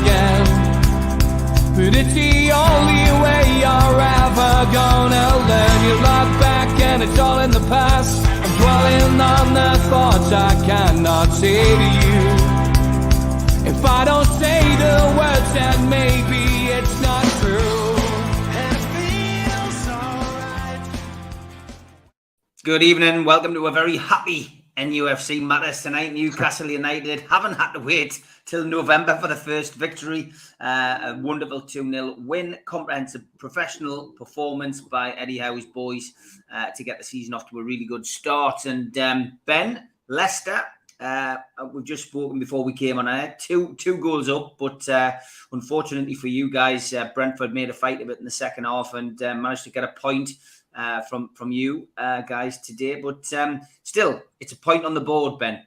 again. But it's the only way you're ever gonna learn. You look back and it's all in the past. I'm dwelling on the thoughts I cannot say to you. If I don't say the words, then maybe it's not true. And it feels alright. Good evening. Welcome to a very happy NUFC matters tonight. Newcastle United haven't had to wait till November for the first victory. A wonderful 2-0 win. Comprehensive professional performance by Eddie Howe's boys to get the season off to a really good start. And Ben, Leicester, we've just spoken before we came on air. Two goals up, but unfortunately for you guys, Brentford made a fight of it in the second half and managed to get a point from you guys today. But still, it's a point on the board, Ben.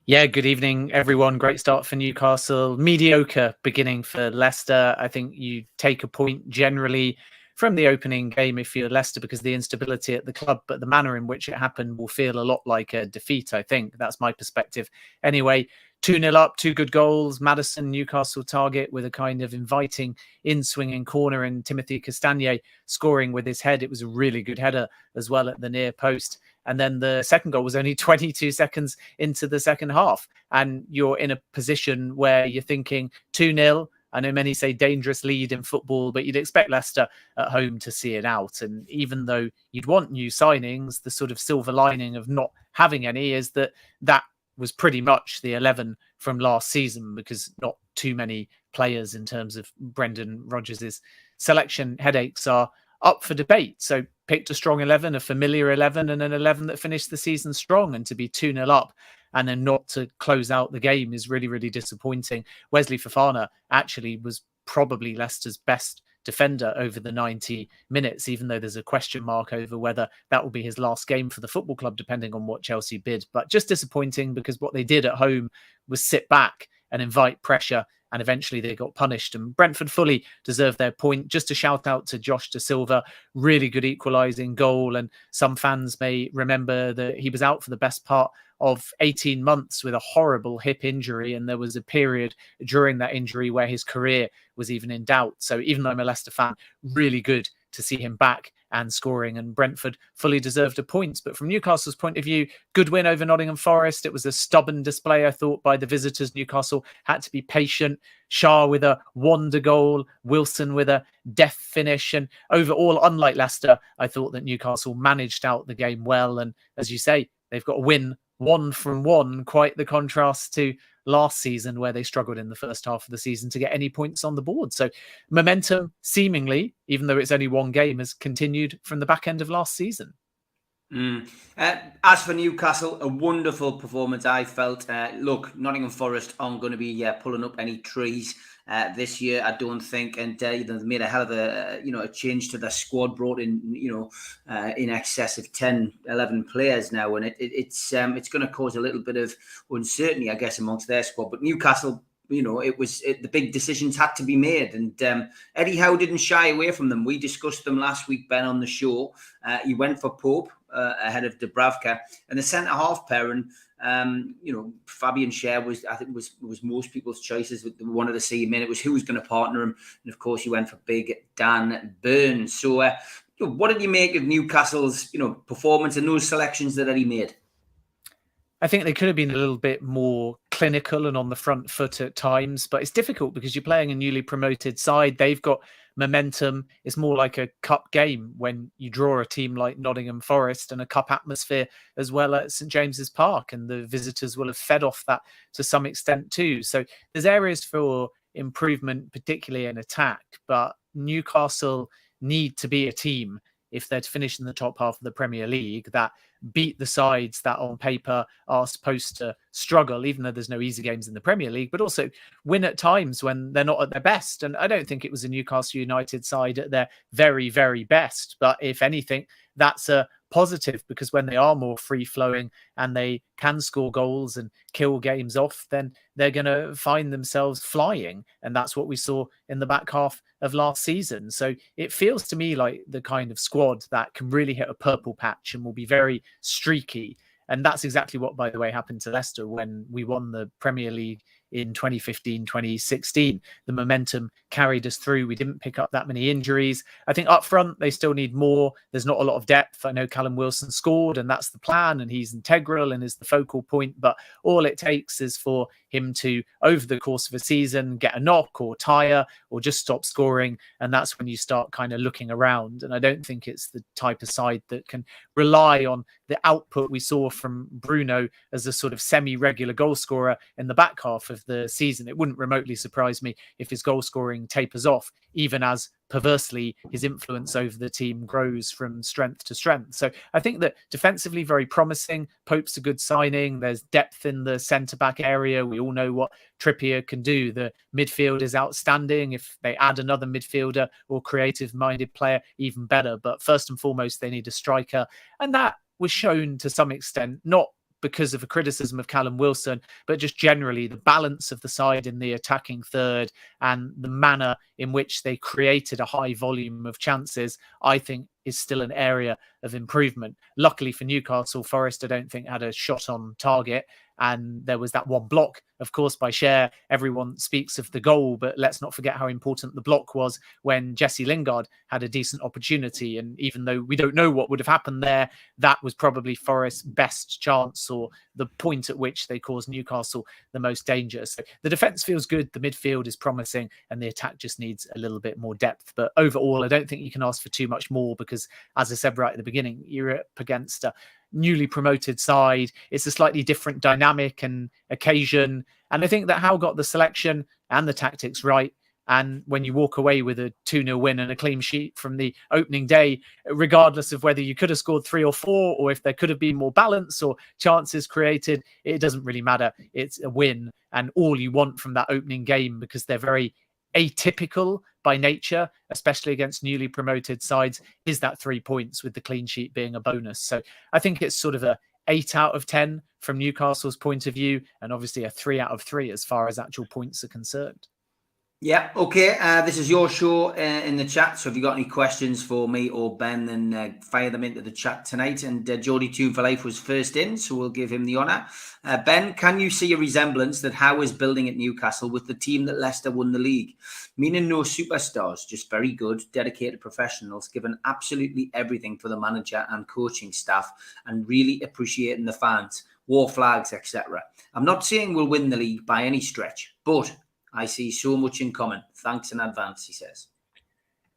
Yeah, good evening, everyone. Great start for Newcastle. Mediocre beginning for Leicester. I think you take a point generally from the opening game if you're Leicester because of the instability at the club, but the manner in which it happened will feel a lot like a defeat, I think. That's my perspective. Anyway, 2-0 up, 2 good goals. Maddison, Newcastle target with a kind of inviting in-swinging corner and Timothy Castagne scoring with his head. It was a really good header as well at the near post. And then the second goal was only 22 seconds into the second half. And you're in a position where you're thinking 2-0. I know many say dangerous lead in football, but you'd expect Leicester at home to see it out. And even though you'd want new signings, the sort of silver lining of not having any is that was pretty much the 11 from last season because not too many players in terms of Brendan Rodgers' selection headaches are up for debate. So picked a strong 11, a familiar 11, and an 11 that finished the season strong. And to be 2-0 up and then not to close out the game is really, really disappointing. Wesley Fofana actually was probably Leicester's best defender over the 90 minutes, even though there's a question mark over whether that will be his last game for the football club, depending on what Chelsea bid. But just disappointing because what they did at home was sit back and invite pressure, and eventually they got punished. And Brentford fully deserved their point. Just a shout out to Josh Da Silva, really good equalising goal. And some fans may remember that he was out for the best part of 18 months with a horrible hip injury. And there was a period during that injury where his career was even in doubt. So even though I'm a Leicester fan, really good to see him back and scoring, and Brentford fully deserved a point. But from Newcastle's point of view, good win over Nottingham Forest. It was a stubborn display, I thought, by the visitors. Newcastle had to be patient. Shah with a wonder goal, Wilson with a deft finish, and overall, unlike Leicester, I thought that Newcastle managed out the game well. And as you say, they've got a win 1 from 1, quite the contrast to last season where they struggled in the first half of the season to get any points on the board. So momentum seemingly, even though it's only one game, has continued from the back end of last season. As for Newcastle, a wonderful performance, I felt. Look, Nottingham Forest aren't going to be pulling up any trees this year, I don't think. And they've made a hell of a change to their squad, brought in in excess of 10, 11 players now, and it's going to cause a little bit of uncertainty, I guess, amongst their squad. But Newcastle, the big decisions had to be made, and Eddie Howe didn't shy away from them. We discussed them last week, Ben, on the show. He went for Pope ahead of Dubravka, and the centre half pairing. Fabian Schär was most people's choices. They wanted to see him in. It was who was going to partner him, and of course, he went for Big Dan Burns. So, what did you make of Newcastle's performance and those selections that Eddie made? I think they could have been a little bit more clinical and on the front foot at times, but it's difficult because you're playing a newly promoted side. They've got momentum. It's more like a cup game when you draw a team like Nottingham Forest, and a cup atmosphere as well at St James's Park, and the visitors will have fed off that to some extent too. So there's areas for improvement, particularly in attack, but Newcastle need to be a team if they're to finish in the top half of the Premier League that beat the sides that on paper are supposed to struggle, even though there's no easy games in the Premier League, but also win at times when they're not at their best. And I don't think it was a Newcastle United side at their very, very best. But if anything, that's a positive, because when they are more free-flowing and they can score goals and kill games off, then they're going to find themselves flying. And that's what we saw in the back half of last season. So it feels to me like the kind of squad that can really hit a purple patch and will be very streaky. And that's exactly what, by the way, happened to Leicester when we won the Premier League in 2015, 2016. The momentum carried us through. We didn't pick up that many injuries. I think up front, they still need more. There's not a lot of depth. I know Callum Wilson scored, and that's the plan, and he's integral and is the focal point. But all it takes is for him to, over the course of a season, get a knock or tire or just stop scoring. And that's when you start kind of looking around. And I don't think it's the type of side that can rely on the output we saw from Bruno as a sort of semi-regular goal scorer in the back half of the season. It wouldn't remotely surprise me if his goal scoring tapers off, even as perversely his influence over the team grows from strength to strength. So I think that defensively very promising. Pope's a good signing. There's depth in the centre-back area. We all know what Trippier can do. The midfield is outstanding. If they add another midfielder or creative-minded player, even better. But first and foremost, they need a striker. And that was shown to some extent, not because of a criticism of Callum Wilson, but just generally the balance of the side in the attacking third and the manner in which they created a high volume of chances, I think is still an area of improvement. Luckily for Newcastle, Forest, I don't think, had a shot on target. And there was that one block, of course, by Cher. Everyone speaks of the goal, but let's not forget how important the block was when Jesse Lingard had a decent opportunity. And even though we don't know what would have happened there, that was probably Forest's best chance, or the point at which they caused Newcastle the most danger. So the defence feels good, the midfield is promising, and the attack just needs a little bit more depth. But overall, I don't think you can ask for too much more because, as I said right at the beginning, you're up against a newly promoted side. It's a slightly different dynamic and occasion. And I think that Howe got the selection and the tactics right. And when you walk away with a 2-0 win and a clean sheet from the opening day, regardless of whether you could have scored 3 or 4, or if there could have been more balance or chances created, it doesn't really matter. It's a win. And all you want from that opening game, because they're very atypical by nature, especially against newly promoted sides, is that 3 points, with the clean sheet being a bonus. So I think it's sort of a 8 out of 10 from Newcastle's point of view, and obviously a 3 out of 3 as far as actual points are concerned. Yeah, okay. This is your show in the chat. So if you've got any questions for me or Ben, then fire them into the chat tonight. And Geordie Tune for Life was first in, so we'll give him the honour. Ben, can you see a resemblance that Howe is building at Newcastle with the team that Leicester won the league? Meaning no superstars, just very good, dedicated professionals, given absolutely everything for the manager and coaching staff, and really appreciating the fans, war flags, etc. I'm not saying we'll win the league by any stretch, but I see so much in common. Thanks in advance, he says.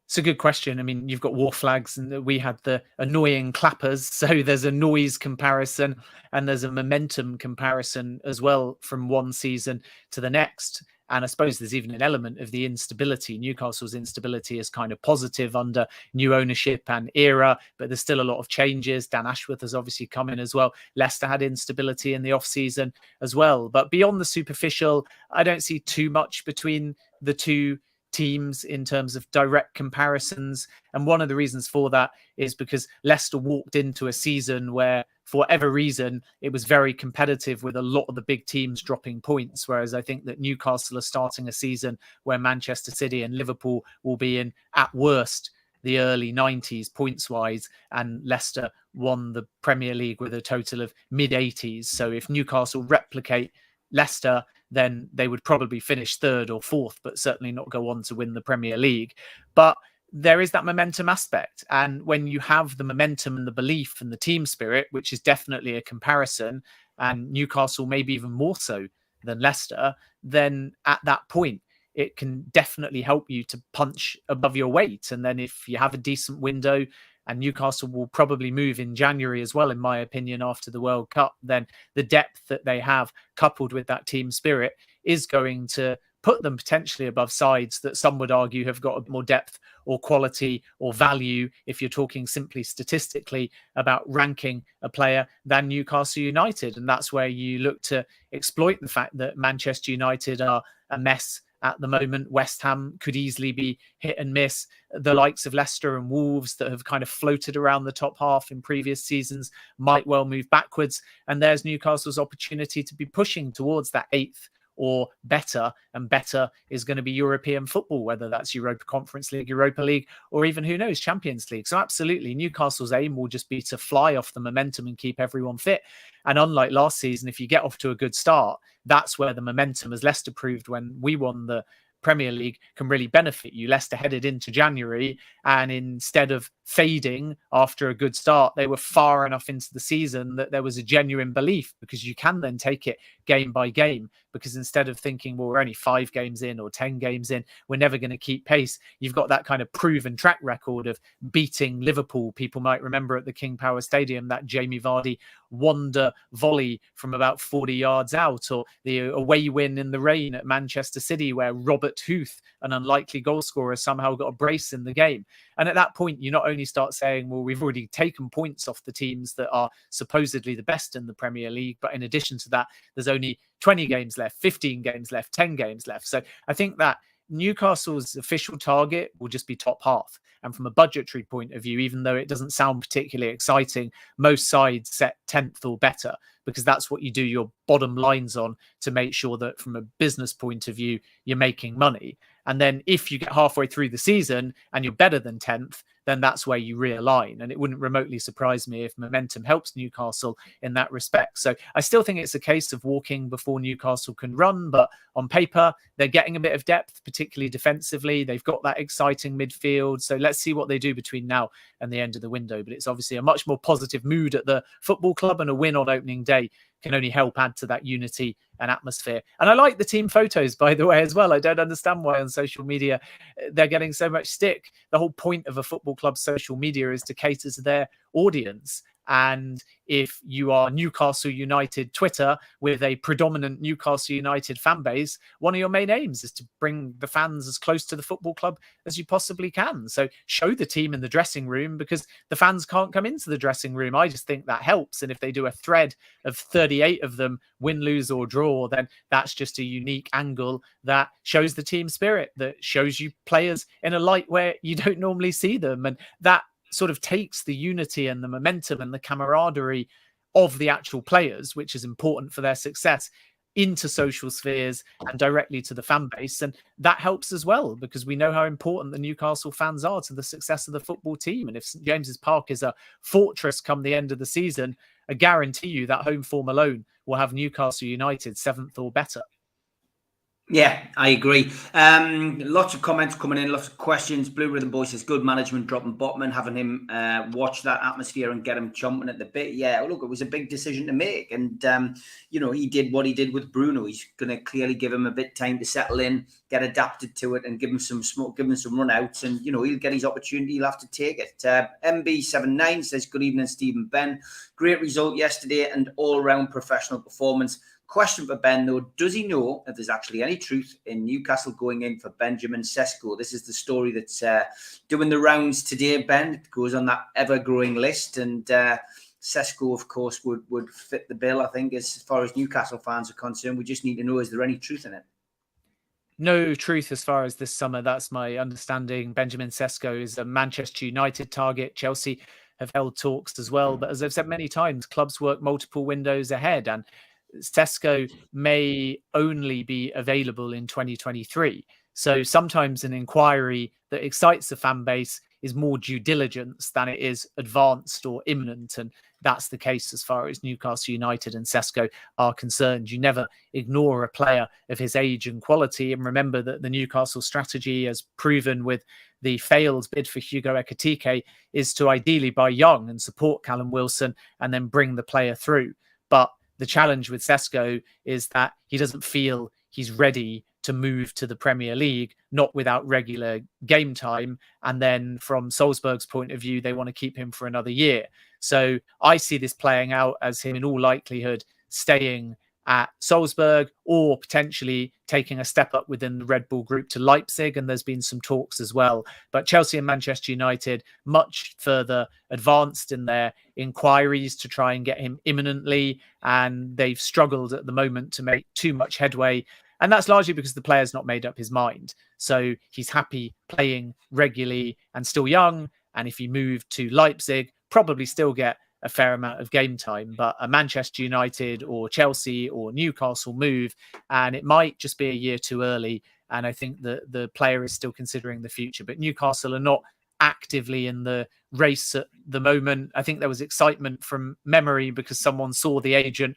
It's a good question. I mean, you've got war flags, and we had the annoying clappers. So there's a noise comparison and there's a momentum comparison as well from one season to the next. And I suppose there's even an element of the instability. Newcastle's instability is kind of positive under new ownership and era, but there's still a lot of changes. Dan Ashworth has obviously come in as well. Leicester had instability in the off-season as well. But beyond the superficial, I don't see too much between the two teams in terms of direct comparisons. And one of the reasons for that is because Leicester walked into a season where, for whatever reason, it was very competitive with a lot of the big teams dropping points. Whereas I think that Newcastle are starting a season where Manchester City and Liverpool will be in, at worst, the early 90s points wise, and Leicester won the Premier League with a total of mid 80s. So if Newcastle replicate Leicester, then they would probably finish 3rd or 4th, but certainly not go on to win the Premier League. But there is that momentum aspect. And when you have the momentum and the belief and the team spirit, which is definitely a comparison, and Newcastle maybe even more so than Leicester, then at that point, it can definitely help you to punch above your weight. And then if you have a decent window, and Newcastle will probably move in January as well, in my opinion, after the World Cup, then the depth that they have, coupled with that team spirit, is going to put them potentially above sides that some would argue have got more depth or quality or value, if you're talking simply statistically about ranking a player, than Newcastle United. And that's where you look to exploit the fact that Manchester United are a mess at the moment. West Ham could easily be hit and miss. The likes of Leicester and Wolves that have kind of floated around the top half in previous seasons might well move backwards. And there's Newcastle's opportunity to be pushing towards that 8th or better, and better is going to be European football, whether that's Europa Conference League, Europa League, or even, who knows, Champions League. So absolutely, Newcastle's aim will just be to fly off the momentum and keep everyone fit. And unlike last season, if you get off to a good start, that's where the momentum, as Leicester proved when we won the Premier League, can really benefit you. Leicester headed into January, and instead of fading after a good start, they were far enough into the season that there was a genuine belief, because you can then take it game by game, because instead of thinking, well, we're only 5 games in or 10 games in, we're never going to keep pace, you've got that kind of proven track record of beating Liverpool. People might remember at the King Power Stadium that Jamie Vardy wonder volley from about 40 yards out, or the away win in the rain at Manchester City where Robert Huth, an unlikely goal scorer, somehow got a brace in the game. And at that point, you not only start saying, well, we've already taken points off the teams that are supposedly the best in the Premier League, but in addition to that, there's only 20 games left, 15 games left, 10 games left. So I think that Newcastle's official target will just be top half. And from a budgetary point of view, even though it doesn't sound particularly exciting, most sides set 10th or better, because that's what you do your bottom lines on, to make sure that from a business point of view, you're making money. And then if you get halfway through the season and you're better than 10th, then that's where you realign. And it wouldn't remotely surprise me if momentum helps Newcastle in that respect. So I still think it's a case of walking before Newcastle can run. But on paper, they're getting a bit of depth, particularly defensively. They've got that exciting midfield. So let's see what they do between now and the end of the window. But it's obviously a much more positive mood at the football club, and a win on opening day can only help add to that unity and atmosphere. And I like the team photos, by the way, as well. I don't understand why on social media they're getting so much stick. The whole point of a football club's social media is to cater to their audience. And if you are Newcastle United Twitter with a predominant Newcastle United fan base, one of your main aims is to bring the fans as close to the football club as you possibly can. So show the team in the dressing room, because the fans can't come into the dressing room. I just think that helps. And if they do a thread of 38 of them, win, lose or draw, then that's just a unique angle that shows the team spirit, that shows you players in a light where you don't normally see them. And that sort of takes the unity and the momentum and the camaraderie of the actual players, which is important for their success, into social spheres and directly to the fan base. And that helps as well, because we know how important the Newcastle fans are to the success of the football team. And if St James's Park is a fortress come the end of the season, I guarantee you that home form alone will have Newcastle United 7th or better. Yeah, I agree. Lots of comments coming in, lots of questions. Blue Rhythm Boy says, good management dropping Botman, having him watch that atmosphere and get him chomping at the bit. Yeah, look, it was a big decision to make. And, he did what he did with Bruno. He's going to clearly give him a bit time to settle in, get adapted to it, and give him some smoke, give him some run outs. And, he'll get his opportunity. He'll have to take it. MB79 says, good evening, Stephen Ben. Great result yesterday and all-round professional performance. Question for Ben, though. Does he know if there's actually any truth in Newcastle going in for Benjamin Sesko? This is the story that's doing the rounds today, Ben. It goes on that ever-growing list. And Sesko, of course, would fit the bill, I think, as far as Newcastle fans are concerned. We just need to know, is there any truth in it? No truth as far as this summer. That's my understanding. Benjamin Sesko is a Manchester United target. Chelsea have held talks as well. But as I've said many times, clubs work multiple windows ahead. And Sesko may only be available in 2023. So sometimes an inquiry that excites the fan base is more due diligence than it is advanced or imminent. And that's the case as far as Newcastle United and Sesko are concerned. You never ignore a player of his age and quality. And remember that the Newcastle strategy, as proven with the failed bid for Hugo Ekitike, is to ideally buy young and support Callum Wilson and then bring the player through. But the challenge with Sesko is that he doesn't feel he's ready to move to the Premier League, not without regular game time. And then from Salzburg's point of view, they want to keep him for another year. So I see this playing out as him in all likelihood staying at Salzburg, or potentially taking a step up within the Red Bull group to Leipzig. And there's been some talks as well. But Chelsea and Manchester United much further advanced in their inquiries to try and get him imminently. And they've struggled at the moment to make too much headway. And that's largely because the player's not made up his mind. So he's happy playing regularly and still young. And if he moved to Leipzig, probably still get a fair amount of game time. But a Manchester United or Chelsea or Newcastle move, and it might just be a year too early. And I think that the player is still considering the future. But Newcastle are not actively in the race at the moment. I think there was excitement from memory because someone saw the agent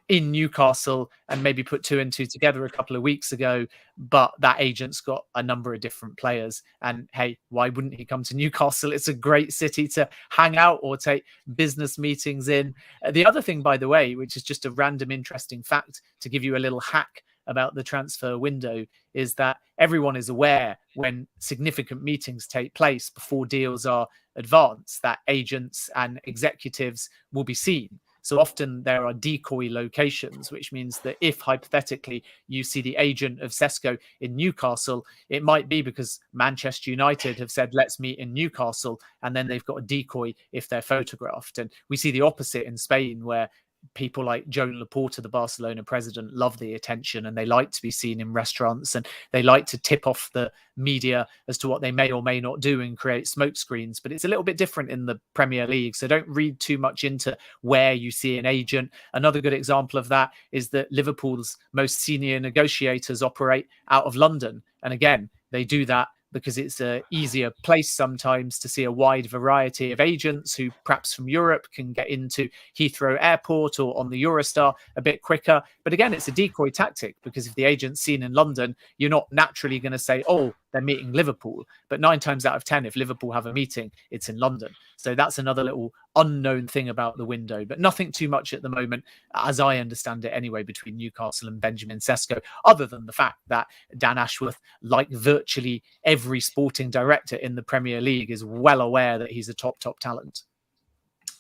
in Newcastle and maybe put two and two together a couple of weeks ago, but that agent's got a number of different players. And hey, why wouldn't he come to Newcastle? It's a great city to hang out or take business meetings in. The other thing, by the way, which is just a random interesting fact to give you a little hack about the transfer window, is that everyone is aware when significant meetings take place before deals are advanced that agents and executives will be seen. So often there are decoy locations, which means that if hypothetically you see the agent of Sesko in Newcastle, it might be because Manchester United have said, let's meet in Newcastle. And then they've got a decoy if they're photographed. And we see the opposite in Spain, where people like Joan Laporta, the Barcelona president, love the attention and they like to be seen in restaurants and they like to tip off the media as to what they may or may not do and create smoke screens. But it's a little bit different in the Premier League. So don't read too much into where you see an agent. Another good example of that is that Liverpool's most senior negotiators operate out of London. And again, they do that because it's an easier place sometimes to see a wide variety of agents who perhaps from Europe can get into Heathrow Airport or on the Eurostar a bit quicker. But again, it's a decoy tactic because if the agent's seen in London, you're not naturally going to say, oh, they're meeting Liverpool. But 9 times out of 10, if Liverpool have a meeting, it's in London. So that's another little unknown thing about the window, but nothing too much at the moment, as I understand it anyway, between Newcastle and Benjamin Sesko, other than the fact that Dan Ashworth, like virtually every sporting director in the Premier League, is well aware that he's a top talent.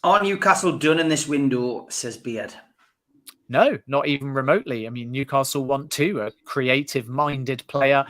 Are Newcastle done in this window, says Beard? No, not even remotely. I mean, Newcastle want a creative-minded player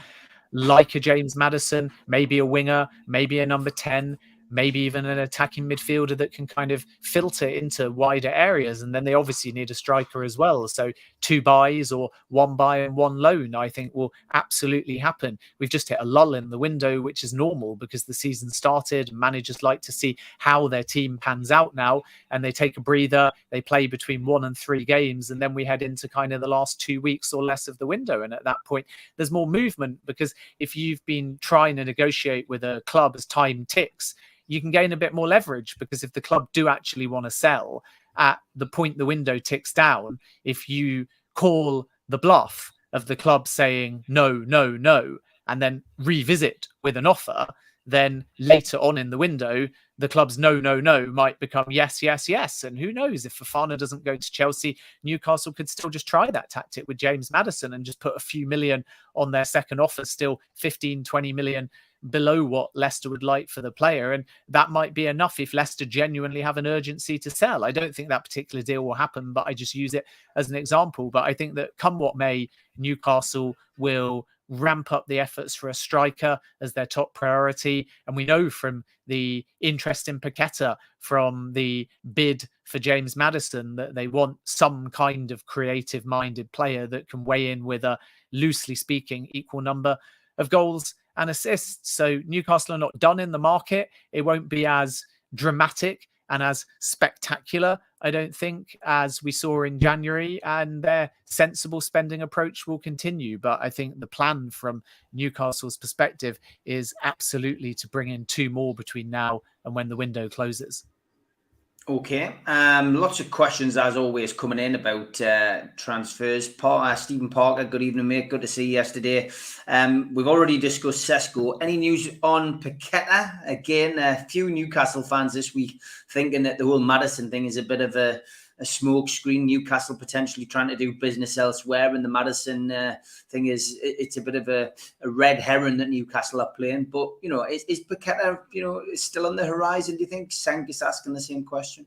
like a James Maddison, maybe a winger, maybe a number 10, maybe even an attacking midfielder that can kind of filter into wider areas. And then they obviously need a striker as well. So 2 buys or 1 buy and 1 loan, I think will absolutely happen. We've just hit a lull in the window, which is normal because the season started. Managers like to see how their team pans out now, and they take a breather. They play between 1 and 3 games, and then we head into kind of the last 2 weeks or less of the window. And at that point, there's more movement, because if you've been trying to negotiate with a club as time ticks, you can gain a bit more leverage, because if the club do actually want to sell at the point the window ticks down, if you call the bluff of the club saying no, and then revisit with an offer, then later on in the window, the club's no might become yes. And who knows, if Fofana doesn't go to Chelsea, Newcastle could still just try that tactic with James Maddison and just put a few million on their second offer, still 15, 20 million below what Leicester would like for the player. And that might be enough if Leicester genuinely have an urgency to sell. I don't think that particular deal will happen, but I just use it as an example. But I think that come what may, Newcastle will ramp up the efforts for a striker as their top priority. And we know from the interest in Paqueta, from the bid for James Maddison, that they want some kind of creative-minded player that can weigh in with a, loosely speaking, equal number of goals and assists. So Newcastle are not done in the market. It won't be as dramatic and as spectacular, I don't think, as we saw in January, and their sensible spending approach will continue. But I think the plan from Newcastle's perspective is absolutely to bring in 2 more between now and when the window closes. Okay. Lots of questions, as always, coming in about transfers. Stephen Parker, good evening, mate. Good to see you yesterday. We've already discussed Sesko. Any news on Paqueta? Again, a few Newcastle fans this week thinking that the whole Maddison thing is a bit of a smoke screen. Newcastle potentially trying to do business elsewhere, and the Maddison thing is, it's a bit of a red herring that Newcastle are playing. But, you know, is Paqueta, still on the horizon, do you think? Sankis asking the same question.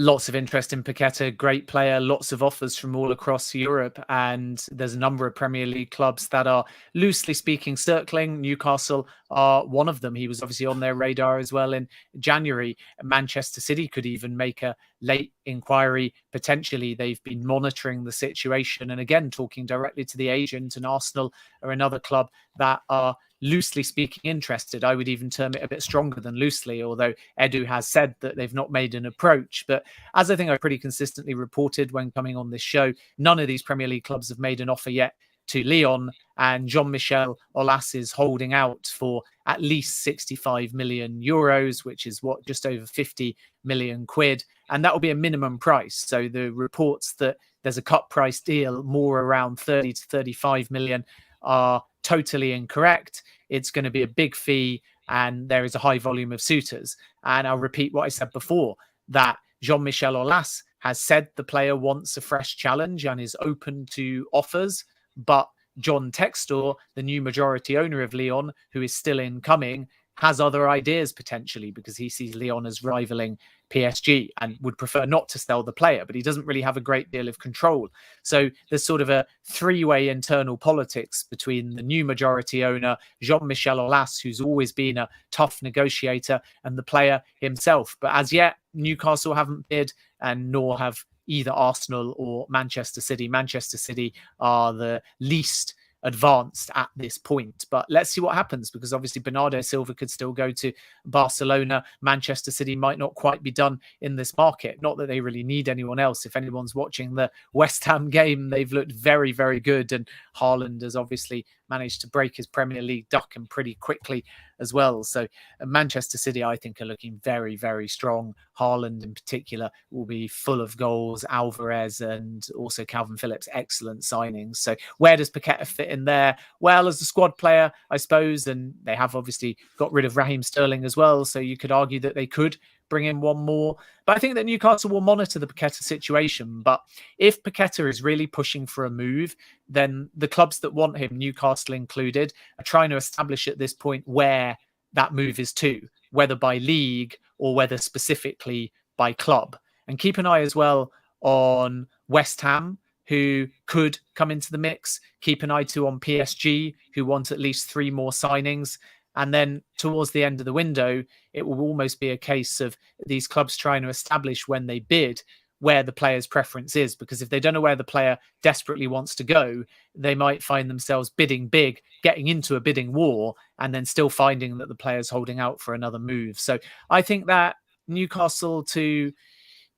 Lots of interest in Paqueta, great player, lots of offers from all across Europe. And there's a number of Premier League clubs that are, loosely speaking, circling. Newcastle are one of them. He was obviously on their radar as well in January. Manchester City could even make a late inquiry. Potentially, they've been monitoring the situation and again, talking directly to the agent. And Arsenal are another club that are loosely speaking, interested. I would even term it a bit stronger than loosely, although Edu has said that they've not made an approach. But as I think I pretty consistently reported when coming on this show, none of these Premier League clubs have made an offer yet to Lyon, and Jean-Michel Aulas is holding out for at least 65 million euros, which is just over 50 million quid. And that will be a minimum price. So the reports that there's a cut price deal more around 30 to 35 million are totally incorrect. It's going to be a big fee, and there is a high volume of suitors. And I'll repeat what I said before, that Jean-Michel Aulas has said the player wants a fresh challenge and is open to offers. But John Textor, the new majority owner of Lyon, who is still incoming, has other ideas potentially, because he sees Lyon as rivaling PSG and would prefer not to sell the player, but he doesn't really have a great deal of control. So there's sort of a three-way internal politics between the new majority owner, Jean-Michel Aulas, who's always been a tough negotiator, and the player himself. But as yet, Newcastle haven't bid, and nor have either Arsenal or Manchester City. Manchester City are the least advanced at this point, but let's see what happens, because obviously Bernardo Silva could still go to Barcelona. Manchester City might not quite be done in this market. Not that they really need anyone else. If anyone's watching the West Ham game, they've looked very, very good, and Haaland has obviously managed to break his Premier League duck and pretty quickly as well. So Manchester City, I think, are looking very, very strong. Haaland in particular will be full of goals. Alvarez and also Calvin Phillips, excellent signings. So where does Paqueta fit in there? Well, as a squad player, I suppose, and they have obviously got rid of Raheem Sterling as well, so you could argue that they could bring in one more. But I think that Newcastle will monitor the Paqueta situation. But if Paqueta is really pushing for a move, then the clubs that want him, Newcastle included, are trying to establish at this point where that move is to, whether by league or whether specifically by club. And keep an eye as well on West Ham, who could come into the mix. Keep an eye too on PSG, who want at least 3 more signings. And then towards the end of the window, it will almost be a case of these clubs trying to establish when they bid where the player's preference is. Because if they don't know where the player desperately wants to go, they might find themselves bidding big, getting into a bidding war, and then still finding that the player's holding out for another move. So I think that Newcastle to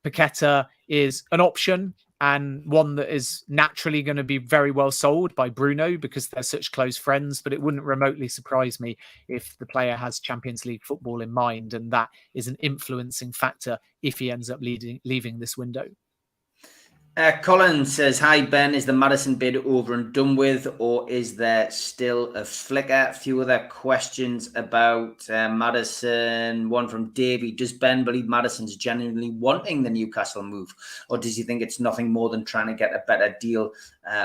Paqueta is an option, and one that is naturally going to be very well sold by Bruno because they're such close friends. But it wouldn't remotely surprise me if the player has Champions League football in mind, and that is an influencing factor if he ends up leaving this window. Colin says, hi Ben, is the Maddison bid over and done with, or is there still a flicker? A few other questions about Maddison. One from Davey, does Ben believe Maddison's genuinely wanting the Newcastle move, or does he think it's nothing more than trying to get a better deal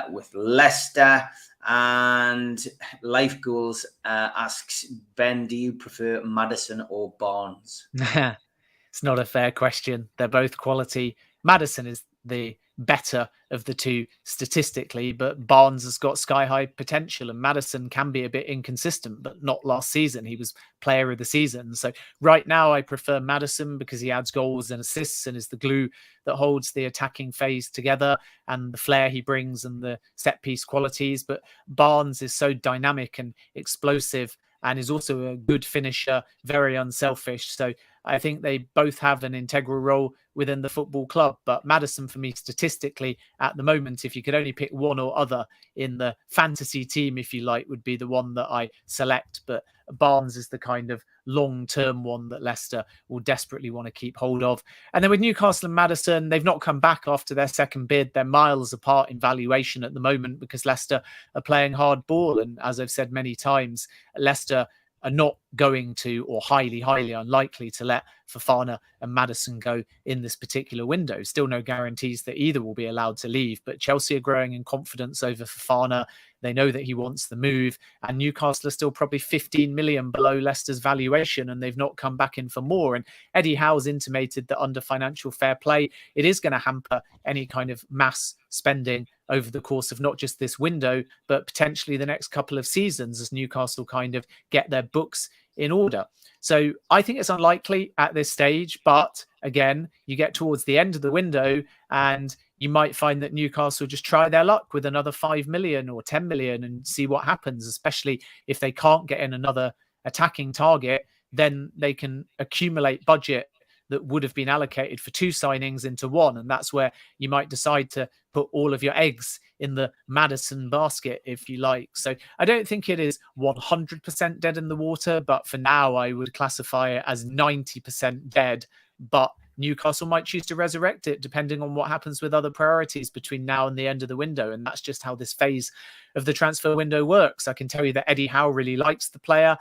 with Leicester? And Life Goals asks, Ben, do you prefer Maddison or Barnes? It's not a fair question. They're both quality. Maddison is the better of the two statistically, but Barnes has got sky-high potential, and Maddison can be a bit inconsistent, but not last season. He was player of the season. So right now I prefer Maddison because he adds goals and assists and is the glue that holds the attacking phase together, and the flair he brings and the set-piece qualities. But Barnes is so dynamic and explosive and is also a good finisher, very unselfish. So I think they both have an integral role within the football club. But Maddison, for me, statistically, at the moment, if you could only pick one or other in the fantasy team, if you like, would be the one that I select. But Barnes is the kind of long-term one that Leicester will desperately want to keep hold of. And then with Newcastle and Maddison, they've not come back after their second bid. They're miles apart in valuation at the moment because Leicester are playing hard ball. And as I've said many times, Leicester are not going to, or highly, highly unlikely to let Fofana and Maddison go in this particular window. Still no guarantees that either will be allowed to leave, but Chelsea are growing in confidence over Fofana. They know that he wants the move, and Newcastle are still probably 15 million below Leicester's valuation, and they've not come back in for more. And Eddie Howe's intimated that under financial fair play, it is going to hamper any kind of mass spending over the course of not just this window, but potentially the next couple of seasons as Newcastle kind of get their books in order. So I think it's unlikely at this stage, but again, you get towards the end of the window and you might find that Newcastle just try their luck with another 5 million or 10 million and see what happens, especially if they can't get in another attacking target. Then they can accumulate budget that would have been allocated for 2 signings into one. And that's where you might decide to put all of your eggs in the Maddison basket, if you like. So I don't think it is 100% dead in the water, but for now, I would classify it as 90% dead. But Newcastle might choose to resurrect it depending on what happens with other priorities between now and the end of the window. And that's just how this phase of the transfer window works. I can tell you that Eddie Howe really likes the player.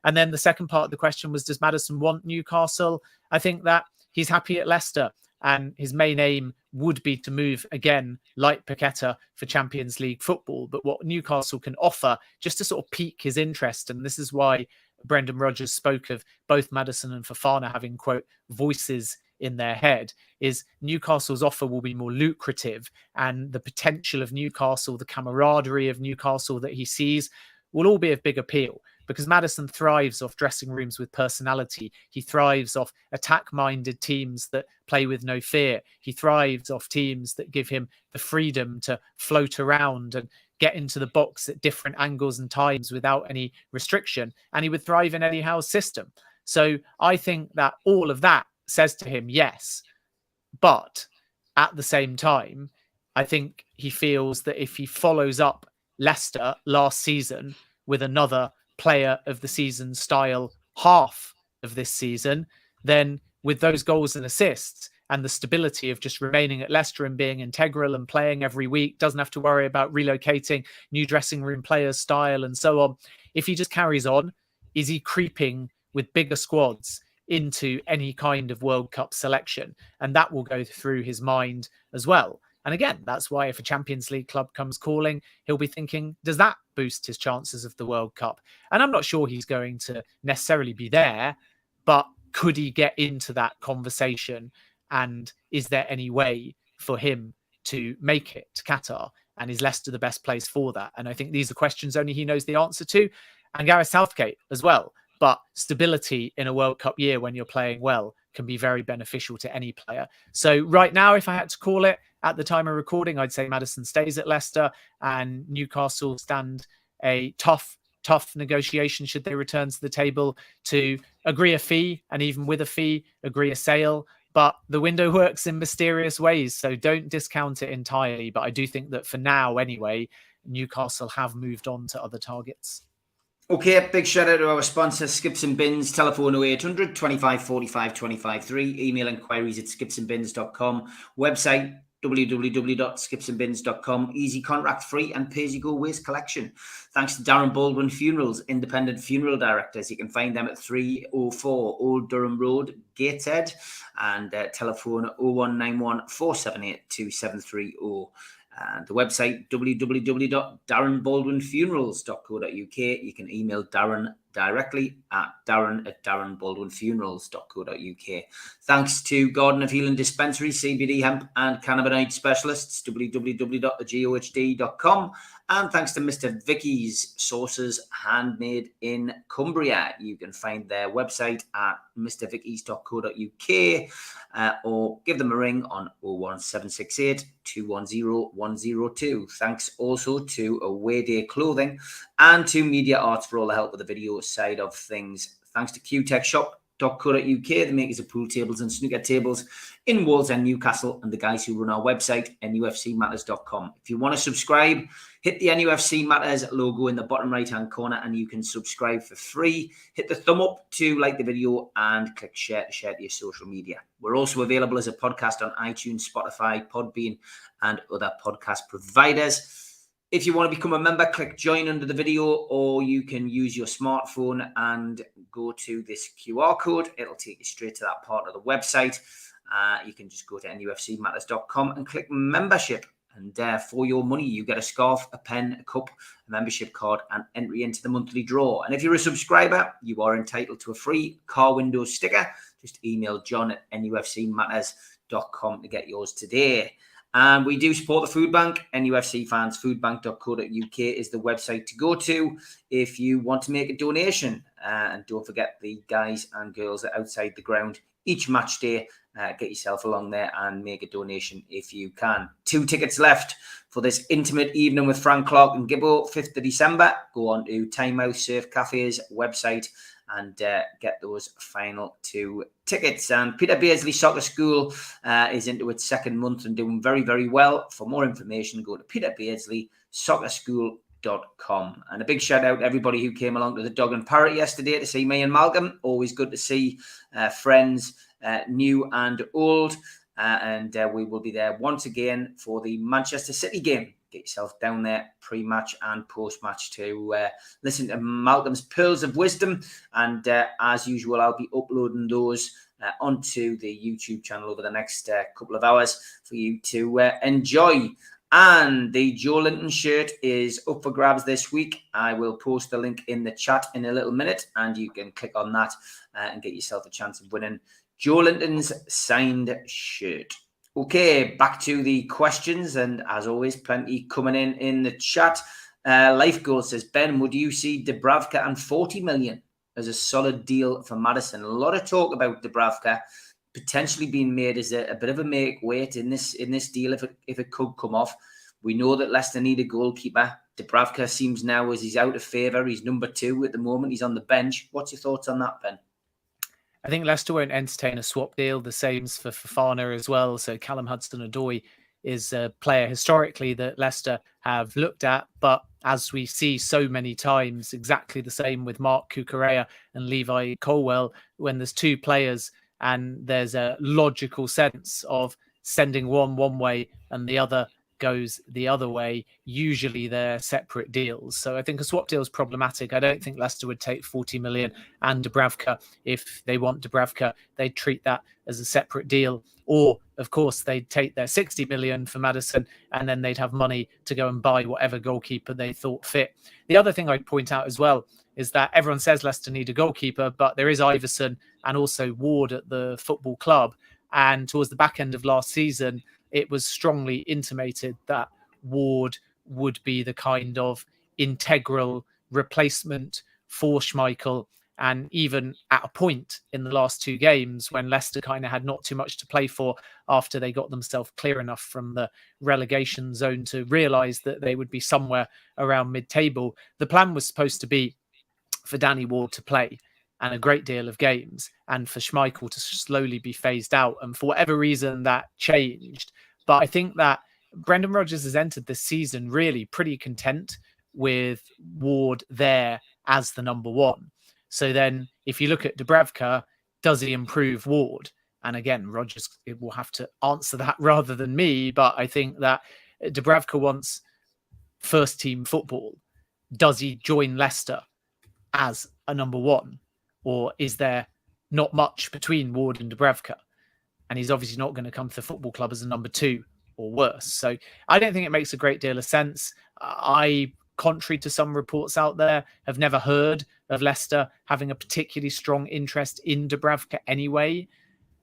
And then the second part of the question was, does Maddison want Newcastle? I think that he's happy at Leicester and his main aim would be to move again, like Paqueta, for Champions League football. But what Newcastle can offer, just to sort of pique his interest, and this is why Brendan Rodgers spoke of both Maddison and Fofana having, quote, voices in their head, is Newcastle's offer will be more lucrative, and the potential of Newcastle, the camaraderie of Newcastle that he sees, will all be of big appeal. Because Maddison thrives off dressing rooms with personality. He thrives off attack-minded teams that play with no fear. He thrives off teams that give him the freedom to float around and get into the box at different angles and times without any restriction. And he would thrive in Eddie Howe's system. So I think that all of that says to him, yes. But at the same time, I think he feels that if he follows up Leicester last season with another player of the season style half of this season, then with those goals and assists and the stability of just remaining at Leicester and being integral and playing every week, doesn't have to worry about relocating, new dressing room players style and so on. If he just carries on, is he creeping with bigger squads into any kind of World Cup selection? And that will go through his mind as well. And again, that's why if a Champions League club comes calling, he'll be thinking, does that boost his chances of the World Cup? And I'm not sure he's going to necessarily be there, but could he get into that conversation? And is there any way for him to make it to Qatar? And is Leicester the best place for that? And I think these are questions only he knows the answer to. And Gareth Southgate as well. But stability in a World Cup year when you're playing well can be very beneficial to any player. So right now, if I had to call it at the time of recording, I'd say Maddison stays at Leicester and Newcastle stand a tough negotiation should they return to the table to agree a fee, and even with a fee, agree a sale. But the window works in mysterious ways, so don't discount it entirely. But I do think that for now, anyway, Newcastle have moved on to other targets. Okay, big shout out to our sponsor, Skips and Bins. Telephone 0800 25 45 25 3. Email inquiries at skipsandbins.com. Website www.skipsandbins.com. Easy, contract free and pay-as-you-go waste collection. Thanks to Darren Baldwin Funerals, independent funeral directors. You can find them at 304 Old Durham Road, Gateshead, and telephone 0191 478 2730. And the website www.darrenbaldwinfunerals.co.uk. You can email Darren directly at darren@darrenbaldwinfunerals.co.uk. Thanks to Garden of Healing Dispensary, CBD hemp and cannabinoid specialists, www.gohd.com. And thanks to Mr. Vicky's Sauces, handmade in Cumbria. You can find their website at mrvickys.co.uk or give them a ring on 01768 210 102. Thanks also to Away Day Clothing and to Media Arts for all the help with the video side of things. Thanks to qtechshop.co.uk, the makers of pool tables and snooker tables in Wallsend, Newcastle, and the guys who run our website, nufcmatters.com. If you want to subscribe, hit the NUFC Matters logo in the bottom right-hand corner and you can subscribe for free. Hit the thumb up to like the video and click share to share to your social media. We're also available as a podcast on iTunes, Spotify, Podbean, and other podcast providers. If you want to become a member, click join under the video, or you can use your smartphone and go to this QR code. It'll take you straight to that part of the website. You can just go to nufcmatters.com and click membership. And for your money, you get a scarf, a pen, a cup, a membership card, and entry into the monthly draw. And if you're a subscriber, you are entitled to a free car window sticker. Just email john@nufcmatters.com to get yours today. And we do support the food bank. NUFC fans, foodbank.co.uk is the website to go to if you want to make a donation. And don't forget, the guys and girls are outside the ground each match day get yourself along there and make a donation if you can. 2 tickets left for this intimate evening with Frank Clark and Gibbo, 5th of December. Go on to Time Out Surf Cafe's website and get those final 2 tickets. And Peter Beardsley Soccer School is into its 2nd month and doing very, very well. For more information, go to peterbeardsley.soccerschool.com. And a big shout out to everybody who came along to the Dog and Parrot yesterday to see me and Malcolm. Always good to see friends, new and old. And we will be there once again for the Manchester City game. Get yourself down there pre-match and post-match to listen to Malcolm's pearls of wisdom. And as usual, I'll be uploading those onto the YouTube channel over the next couple of hours for you to enjoy. And the Joe Linton shirt is up for grabs this week. I will post the link in the chat in a little minute, and you can click on that and get yourself a chance of winning Joe Linton's signed shirt. Okay, back to the questions, and as always, plenty coming in the chat. Life Goal says, Ben, would you see Dubravka and 40 million as a solid deal for Maddison? A lot of talk about Dubravka potentially being made as a bit of a make weight in this deal if it could come off. We know that Leicester need a goalkeeper. Dubravka seems now as he's out of favour. He's number 2 at the moment. He's on the bench. What's your thoughts on that, Ben? I think Leicester won't entertain a swap deal. The same's for Fofana as well. So Callum Hudson-Odoi is a player historically that Leicester have looked at. But as we see so many times, exactly the same with Mark Cucurella and Levi Colwell, when there's 2 players and there's a logical sense of sending one way and the other goes the other way, usually they're separate deals. So I think a swap deal is problematic. I don't think Leicester would take 40 million and Dubravka. If they want Dubravka, they'd treat that as a separate deal. Or, of course, they'd take their 60 million for Maddison and then they'd have money to go and buy whatever goalkeeper they thought fit. The other thing I'd point out as well is that everyone says Leicester need a goalkeeper, but there is Iverson and also Ward at the football club. And towards the back end of last season, it was strongly intimated that Ward would be the kind of integral replacement for Schmeichel. And even at a point in the last 2 games when Leicester kind of had not too much to play for after they got themselves clear enough from the relegation zone to realise that they would be somewhere around mid-table, the plan was supposed to be for Danny Ward to play and a great deal of games, and for Schmeichel to slowly be phased out. And for whatever reason, that changed. But I think that Brendan Rodgers has entered this season really pretty content with Ward there as the number 1. So then if you look at Dubravka, does he improve Ward? And again, Rodgers will have to answer that rather than me. But I think that Dubravka wants first team football. Does he join Leicester as a number 1? Or is there not much between Ward and Dubravka? And he's obviously not going to come to the football club as a number 2 or worse. So I don't think it makes a great deal of sense. I, contrary to some reports out there, have never heard of Leicester having a particularly strong interest in Dubravka anyway.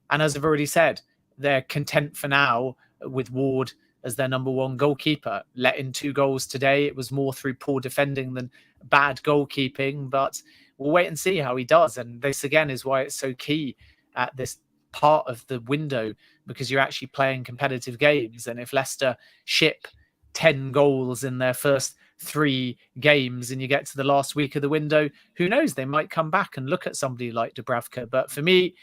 And as I've already said, they're content for now with Ward as their number 1 goalkeeper. Let in 2 goals today. It was more through poor defending than bad goalkeeping, but we'll wait and see how he does. And this again is why it's so key at this part of the window, because you're actually playing competitive games. And if Leicester ship 10 goals in their first 3 games and you get to the last week of the window, who knows, they might come back and look at somebody like Dubravka. But for me,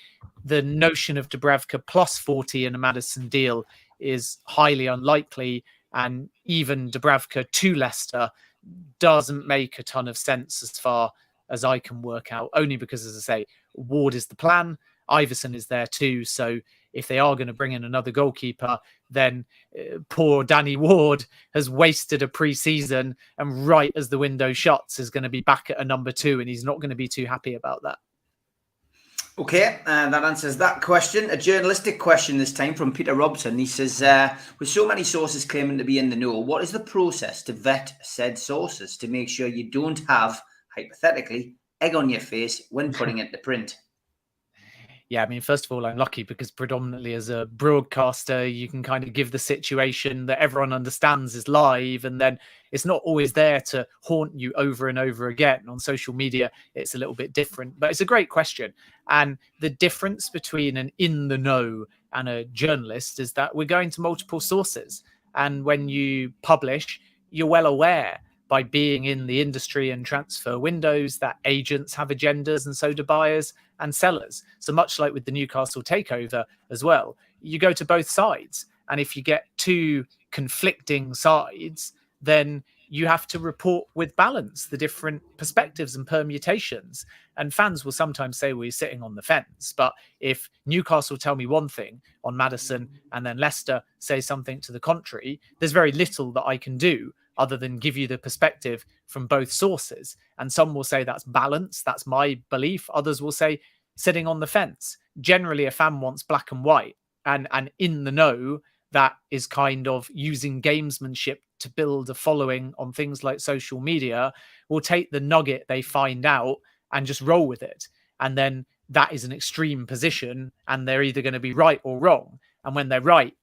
the notion of Dubravka plus 40 in a Maddison deal is highly unlikely. And even Dubravka to Leicester doesn't make a ton of sense as far as I can work out, only because, as I say, Ward is the plan. Iverson is there too. So if they are going to bring in another goalkeeper, then poor Danny Ward has wasted a pre-season, and right as the window shuts is going to be back at a number 2, and he's not going to be too happy about that. Okay, that answers that question. A journalistic question this time from Peter Robson. He says, with so many sources claiming to be in the know, what is the process to vet said sources to make sure you don't have, hypothetically, egg on your face when putting it to print? Yeah, I mean, first of all, I'm lucky because predominantly as a broadcaster, you can kind of give the situation that everyone understands is live, and then it's not always there to haunt you over and over again. On social media, it's a little bit different, but it's a great question. And the difference between an in the know and a journalist is that we're going to multiple sources. And when you publish, you're well aware by being in the industry and transfer windows that agents have agendas, and so do buyers and sellers. So much like with the Newcastle takeover as well, you go to both sides. And if you get two conflicting sides, then you have to report with balance the different perspectives and permutations. And fans will sometimes say, well, you're sitting on the fence. But if Newcastle tell me one thing on Maddison and then Leicester say something to the contrary, there's very little that I can do other than give you the perspective from both sources. And some will say that's balance. That's my belief. Others will say sitting on the fence. Generally, a fan wants black and white and in the know. That is kind of using gamesmanship to build a following on things like social media, will take the nugget they find out and just roll with it. And then that is an extreme position, and they're either going to be right or wrong. And when they're right,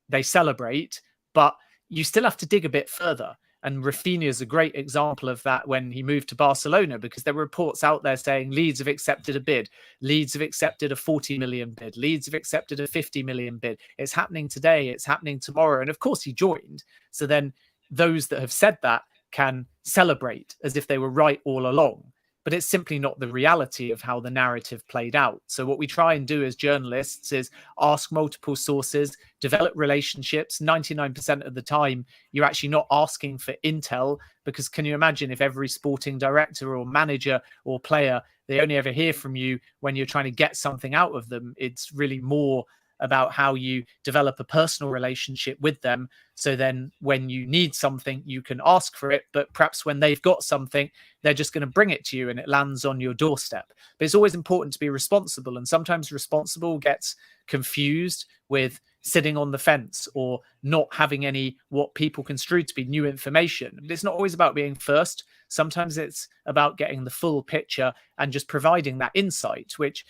they celebrate, but you still have to dig a bit further. And Rafinha is a great example of that when he moved to Barcelona, because there were reports out there saying Leeds have accepted a bid. Leeds have accepted a 40 million bid. Leeds have accepted a 50 million bid. It's happening today. It's happening tomorrow. And of course he joined. So then those that have said that can celebrate as if they were right all along. But it's simply not the reality of how the narrative played out. So what we try and do as journalists is ask multiple sources, develop relationships. 99% of the time, you're actually not asking for intel, because can you imagine if every sporting director or manager or player, they only ever hear from you when you're trying to get something out of them? It's really more about how you develop a personal relationship with them. So then when you need something, you can ask for it. But perhaps when they've got something, they're just going to bring it to you and it lands on your doorstep. But it's always important to be responsible. And sometimes responsible gets confused with sitting on the fence or not having any what people construe to be new information. But it's not always about being first. Sometimes it's about getting the full picture and just providing that insight, which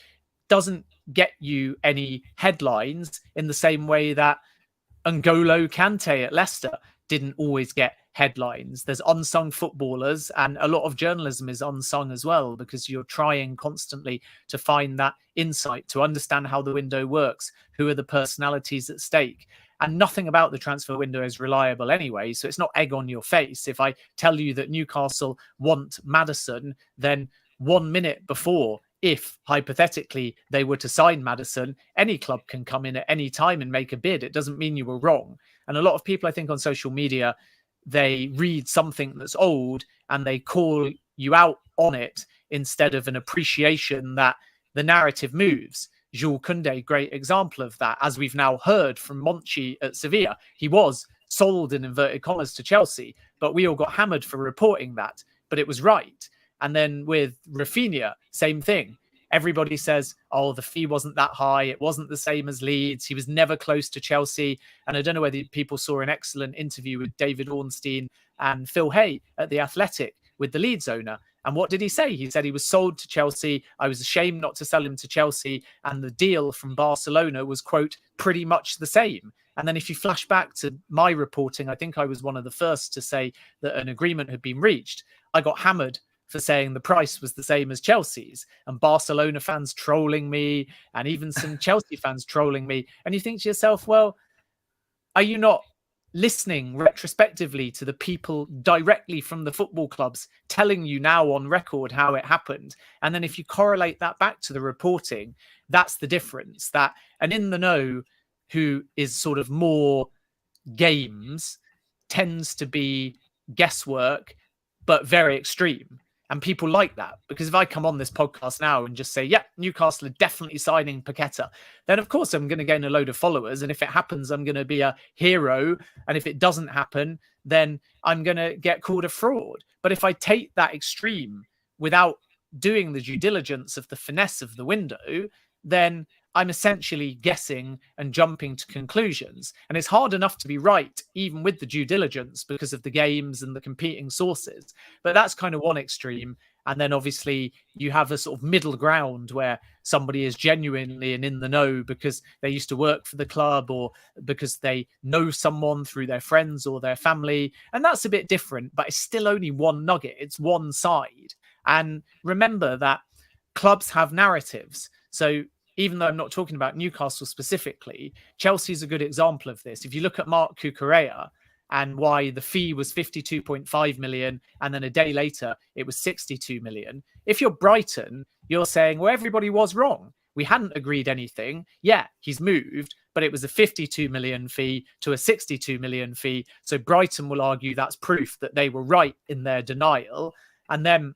doesn't get you any headlines in the same way that N'Golo Kante at Leicester didn't always get headlines. There's unsung footballers, and a lot of journalism is unsung as well, because you're trying constantly to find that insight, to understand how the window works, who are the personalities at stake. And nothing about the transfer window is reliable anyway, so it's not egg on your face. If I tell you that Newcastle want Maddison, then 1 minute before, if hypothetically they were to sign Maddison, any club can come in at any time and make a bid. It doesn't mean you were wrong. And a lot of people, I think, on social media, they read something that's old and they call you out on it instead of an appreciation that the narrative moves. Jules Koundé, great example of that, as we've now heard from Monchi at Sevilla. He was sold in inverted commas to Chelsea, but we all got hammered for reporting that, but it was right. And then with Rafinha, same thing. Everybody says, oh, the fee wasn't that high. It wasn't the same as Leeds. He was never close to Chelsea. And I don't know whether people saw an excellent interview with David Ornstein and Phil Hay at The Athletic with the Leeds owner. And what did he say? He said he was sold to Chelsea. I was ashamed not to sell him to Chelsea. And the deal from Barcelona was, quote, pretty much the same. And then if you flash back to my reporting, I think I was one of the first to say that an agreement had been reached. I got hammered for saying the price was the same as Chelsea's, and Barcelona fans trolling me, and even some Chelsea fans trolling me. And you think to yourself, well, are you not listening retrospectively to the people directly from the football clubs telling you now on record how it happened? And then if you correlate that back to the reporting, that's the difference. That an in the know who is sort of more games tends to be guesswork, but very extreme. And people like that, because if I come on this podcast now and just say, yeah, Newcastle are definitely signing Paqueta, then of course I'm going to gain a load of followers. And if it happens, I'm going to be a hero. And if it doesn't happen, then I'm going to get called a fraud. But if I take that extreme without doing the due diligence of the finesse of the window, then I'm essentially guessing and jumping to conclusions. And it's hard enough to be right, even with the due diligence, because of the games and the competing sources. But that's kind of one extreme. And then obviously you have a sort of middle ground where somebody is genuinely and in the know because they used to work for the club or because they know someone through their friends or their family. And that's a bit different, but it's still only one nugget. It's one side. And remember that clubs have narratives. So even though I'm not talking about Newcastle specifically, Chelsea's a good example of this. If you look at Mark Cucurella and why the fee was 52.5 million, and then a day later it was 62 million. If you're Brighton, you're saying, well, everybody was wrong. We hadn't agreed anything. Yeah, he's moved, but it was a 52 million fee to a 62 million fee. So Brighton will argue that's proof that they were right in their denial. And then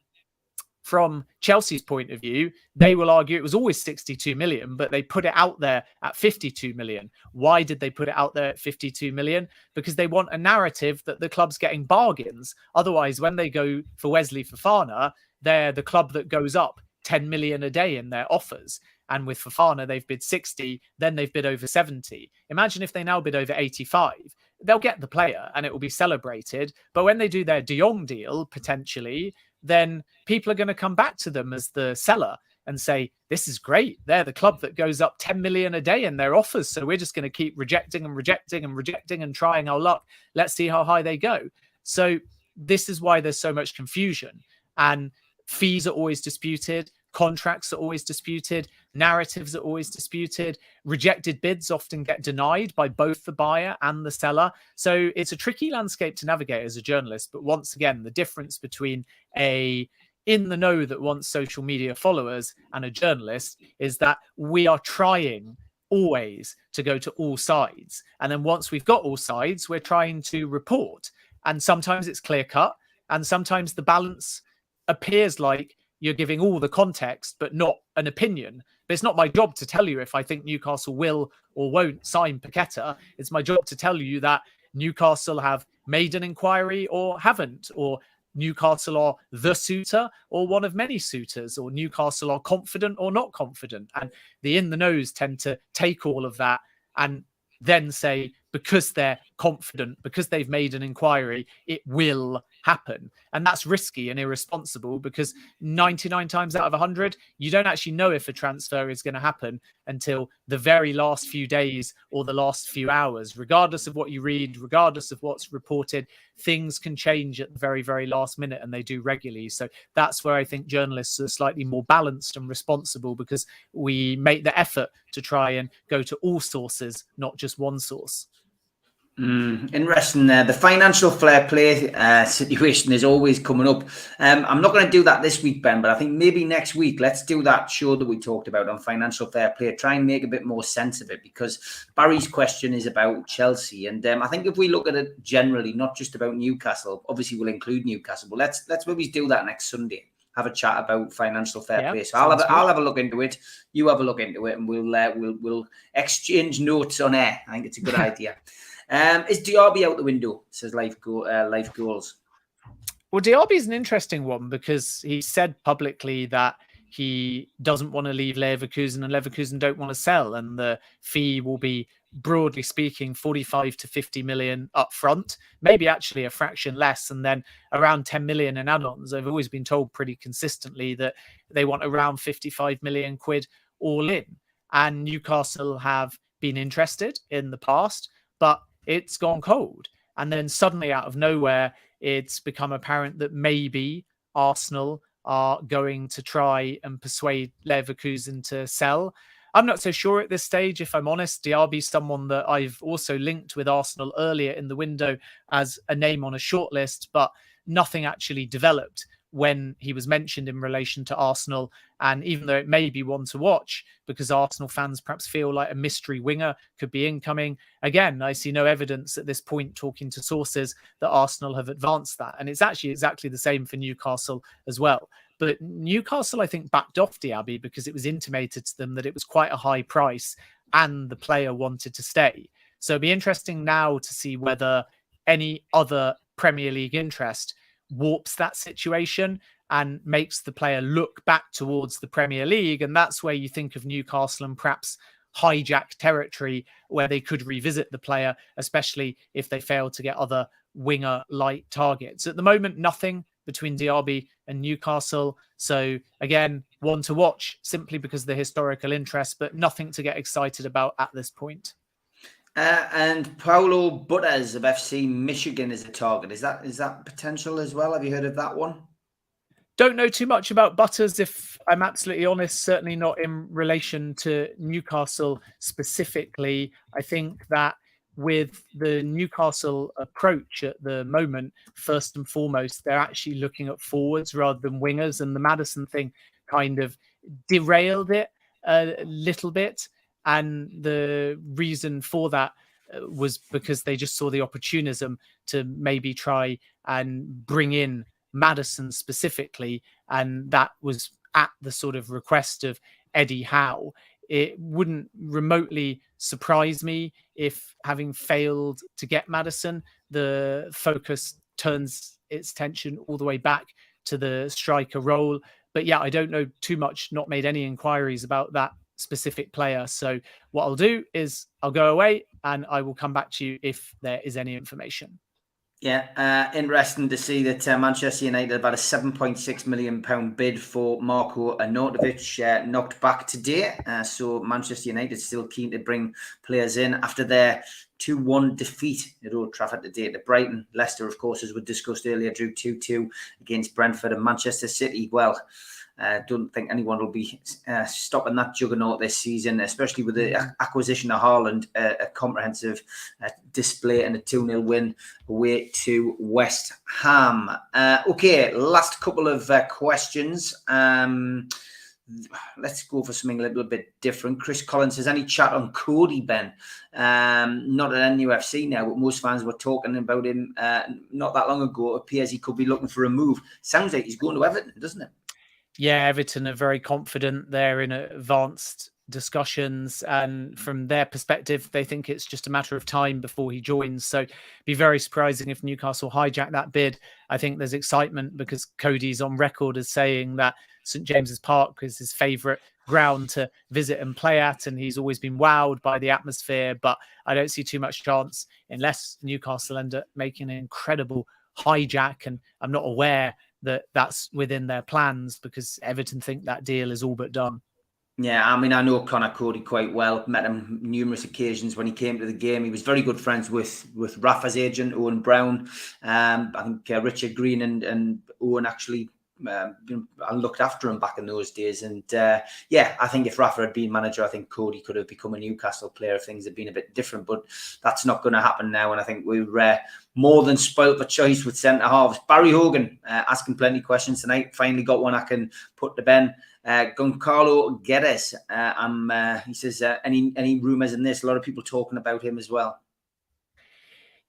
from Chelsea's point of view, they will argue it was always 62 million, but they put it out there at 52 million. Why did they put it out there at 52 million? Because they want a narrative that the club's getting bargains. Otherwise, when they go for Wesley Fofana, they're the club that goes up 10 million a day in their offers. And with Fofana, they've bid 60, then they've bid over 70. Imagine if they now bid over 85. They'll get the player and it will be celebrated. But when they do their De Jong deal, potentially, then people are going to come back to them as the seller and say, this is great. They're the club that goes up 10 million a day in their offers. So we're just going to keep rejecting and trying our luck. Let's see how high they go. So this is why there's so much confusion. And fees are always disputed. Contracts are always disputed. Narratives are always disputed. Rejected bids often get denied by both the buyer and the seller. So it's a tricky landscape to navigate as a journalist. But once again, the difference between a in the know that wants social media followers and a journalist is that we are trying always to go to all sides. And then once we've got all sides, we're trying to report. And sometimes it's clear cut. And sometimes the balance appears like you're giving all the context, but not an opinion. But it's not my job to tell you if I think Newcastle will or won't sign Paqueta. It's my job to tell you that Newcastle have made an inquiry or haven't, or Newcastle are the suitor or one of many suitors, or Newcastle are confident or not confident. And the in the knows tend to take all of that and then say, because they're confident, because they've made an inquiry, it will happen. And that's risky and irresponsible, because 99 times out of 100, you don't actually know if a transfer is going to happen until the very last few days or the last few hours. Regardless of what you read, regardless of what's reported, things can change at the very, very last minute, and they do regularly. So that's where I think journalists are slightly more balanced and responsible, because we make the effort to try and go to all sources, not just one source. Interesting. The financial fair play situation is always coming up. I'm not going to do that this week, Ben, but I think maybe next week, let's do that show that we talked about on financial fair play. Try and make a bit more sense of it, because Barry's question is about Chelsea. And I think if we look at it generally, not just about Newcastle, obviously we'll include Newcastle, but let's maybe do that next Sunday. Have a chat about financial fair play. So I'll have a look into it. You have a look into it, and we'll exchange notes on air. I think it's a good idea. Is Diaby out the window? Says Life Goals. Well, Diaby is an interesting one, because he said publicly that he doesn't want to leave Leverkusen, and Leverkusen don't want to sell, and the fee will be, broadly speaking, 45 to 50 million up front, maybe actually a fraction less, and then around 10 million in add-ons. I've always been told pretty consistently that they want around 55 million quid all in, and Newcastle have been interested in the past, but it's gone cold. And then suddenly, out of nowhere, it's become apparent that maybe Arsenal are going to try and persuade Leverkusen to sell. I'm not so sure at this stage, if I'm honest. Diaby's someone that I've also linked with Arsenal earlier in the window as a name on a shortlist, but nothing actually developed when he was mentioned in relation to Arsenal. And even though it may be one to watch, because Arsenal fans perhaps feel like a mystery winger could be incoming, again, I see no evidence at this point, talking to sources, that Arsenal have advanced that. And it's actually exactly the same for Newcastle as well. But Newcastle, I think, backed off Diaby because it was intimated to them that it was quite a high price and the player wanted to stay. So it'd be interesting now to see whether any other Premier League interest warps that situation and makes the player look back towards the Premier League. And that's where you think of Newcastle and perhaps hijack territory, where they could revisit the player, especially if they fail to get other winger-like targets. At the moment, nothing between Diaby and Newcastle. So again, one to watch simply because of the historical interest, but nothing to get excited about at this point. And Paulo Butters of FC Michigan is a target. Is that potential as well? Have you heard of that one? Don't know too much about Butters, if I'm absolutely honest, certainly not in relation to Newcastle specifically. I think that with the Newcastle approach at the moment, first and foremost, they're actually looking at forwards rather than wingers. And the Maddison thing kind of derailed it a little bit. And the reason for that was because they just saw the opportunism to maybe try and bring in Maddison specifically, and that was at the sort of request of Eddie Howe. It wouldn't remotely surprise me if, having failed to get Maddison, the focus turns its attention all the way back to the striker role. But yeah, I don't know too much, not made any inquiries about that specific player. So what I'll do is I'll go away and I will come back to you if there is any information. Yeah, interesting to see that Manchester United have had a £7.6 million bid for Marko Arnautovic knocked back today. So Manchester United still keen to bring players in after their 2-1 defeat at Old Trafford today to Brighton. Leicester, of course, as we discussed earlier, drew 2-2 against Brentford, and Manchester City, well, don't think anyone will be stopping that juggernaut this season, especially with the acquisition of Haaland, a comprehensive display and a 2-0 win away to West Ham. Okay, last couple of questions. Let's go for something a little bit different. Chris Collins says, any chat on Cody, Ben? Not at NUFC now, but most fans were talking about him not that long ago. It appears he could be looking for a move. Sounds like he's going to Everton, doesn't it? Yeah, Everton are very confident. They're in advanced discussions, and from their perspective, they think it's just a matter of time before he joins. So it'd be very surprising if Newcastle hijack that bid. I think there's excitement because Cody's on record as saying that St James's Park is his favourite ground to visit and play at, and he's always been wowed by the atmosphere. But I don't see too much chance unless Newcastle end up making an incredible hijack, and I'm not aware that that's within their plans because Everton think that deal is all but done. Yeah, I mean, I know Conor Cody quite well. Met him numerous occasions when he came to the game. He was very good friends with Rafa's agent, Owen Brown. I think Richard Green and Owen actually I looked after him back in those days. And yeah, I think if Rafa had been manager, I think Cody could have become a Newcastle player if things had been a bit different. But that's not going to happen now. And I think we're more than spoilt for choice with centre halves. Barry Hogan asking plenty of questions tonight. Finally got one I can put to Ben. Goncalo Guedes, he says, any rumours in this? A lot of people talking about him as well.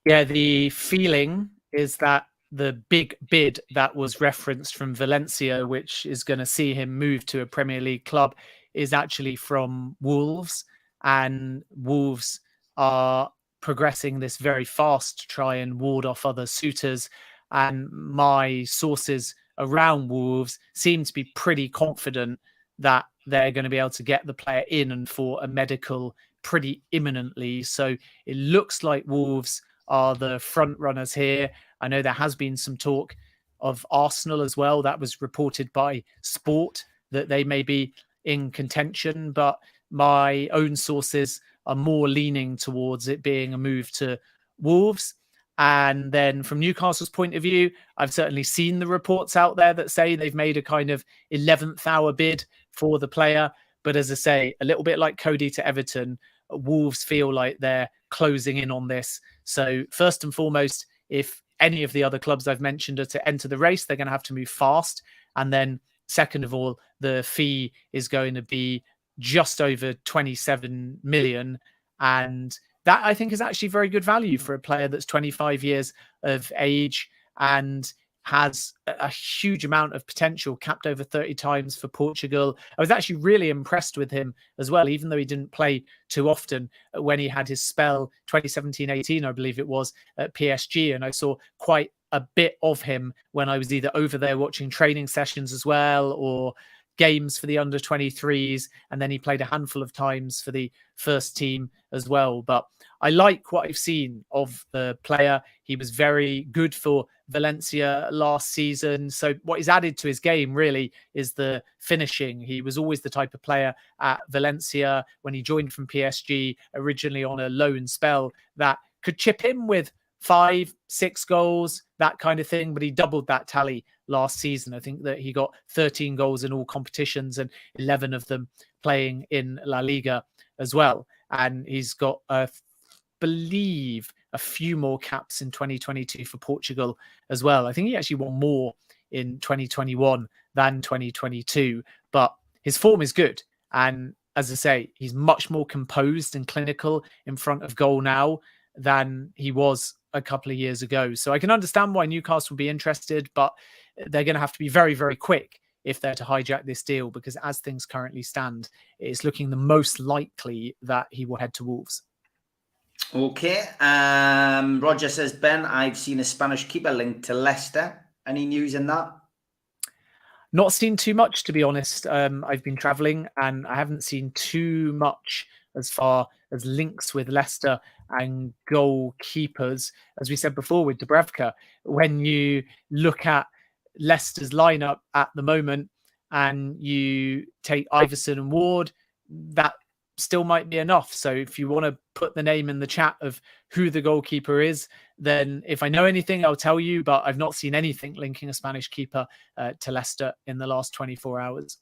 Yeah, the feeling is that the big bid that was referenced from Valencia, which is going to see him move to a Premier League club, is actually from Wolves. And Wolves are progressing this very fast to try and ward off other suitors. And my sources around Wolves seem to be pretty confident that they're going to be able to get the player in and for a medical pretty imminently. So it looks like Wolves are the front runners here. I know there has been some talk of Arsenal as well. That was reported by Sport that they may be in contention, but my own sources are more leaning towards it being a move to Wolves. And then from Newcastle's point of view, I've certainly seen the reports out there that say they've made a kind of 11th hour bid for the player. But as I say, a little bit like Cody to Everton, Wolves feel like they're closing in on this. So first and foremost, if any of the other clubs I've mentioned are to enter the race, they're going to have to move fast. And then second of all, the fee is going to be just over 27 million. And that I think is actually very good value for a player that's 25 years of age and has a huge amount of potential, capped over 30 times for Portugal. I was actually really impressed with him as well, even though he didn't play too often when he had his spell 2017-18, I believe it was, at PSG. And I saw quite a bit of him when I was either over there watching training sessions as well or games for the under 23s. And then he played a handful of times for the first team as well. But I like what I've seen of the player. He was very good for Valencia last season. So what he's added to his game really is the finishing. He was always the type of player at Valencia when he joined from PSG, originally on a loan spell, that could chip in with 5-6 goals, that kind of thing. But he doubled that tally last season. I think that he got 13 goals in all competitions and 11 of them playing in La Liga as well. And he's got, believe, a few more caps in 2022 for Portugal as well. I think he actually won more in 2021 than 2022, but his form is good. And as I say, he's much more composed and clinical in front of goal now than he was a couple of years ago. So I can understand why Newcastle would be interested, but they're going to have to be very, very quick if they're to hijack this deal, because as things currently stand, it's looking the most likely that he will head to Wolves. Okay. Roger says, Ben, I've seen a Spanish keeper linked to Leicester. Any news in that? Not seen too much, to be honest. I've been travelling and I haven't seen too much as far as links with Leicester and goalkeepers. As we said before with Dubravka, when you look at Leicester's lineup at the moment and you take Iverson and Ward, that still might be enough. So if you want to put the name in the chat of who the goalkeeper is, then if I know anything, I'll tell you, but I've not seen anything linking a Spanish keeper to Leicester in the last 24 hours.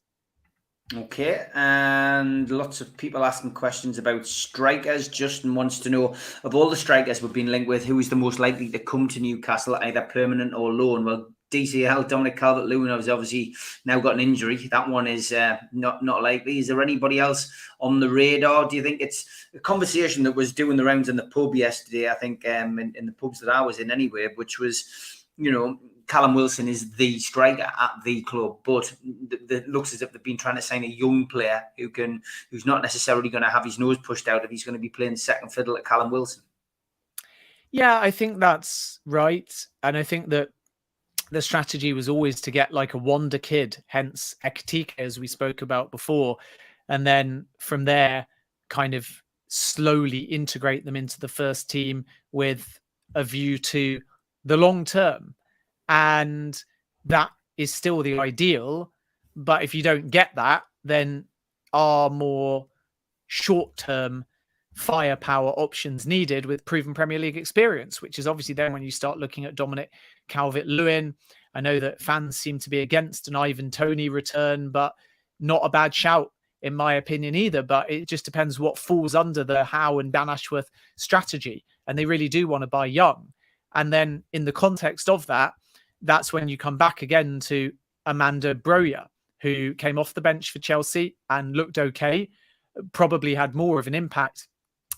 Okay, and lots of people asking questions about strikers. Justin wants to know, of all the strikers we've been linked with, who is the most likely to come to Newcastle, either permanent or loan? Well, DCL, Dominic Calvert-Lewin, has obviously now got an injury. That one is not likely. Is there anybody else on the radar? Do you think it's a conversation that was doing the rounds in the pub yesterday, I think, in the pubs that I was in anyway, which was, you know, Callum Wilson is the striker at the club, but it looks as if they've been trying to sign a young player who's not necessarily going to have his nose pushed out if he's going to be playing second fiddle at Callum Wilson. Yeah, I think that's right. And I think that the strategy was always to get like a wonder kid, hence Ekitike, as we spoke about before. And then from there, kind of slowly integrate them into the first team with a view to the long term. And that is still the ideal. But if you don't get that, then are more short-term firepower options needed with proven Premier League experience, which is obviously then when you start looking at Dominic Calvert-Lewin. I know that fans seem to be against an Ivan Toney return, but not a bad shout in my opinion either. But it just depends what falls under the Howe and Dan Ashworth strategy. And they really do want to buy young. And then in the context of that, that's when you come back again to Amanda Broja, who came off the bench for Chelsea and looked okay, probably had more of an impact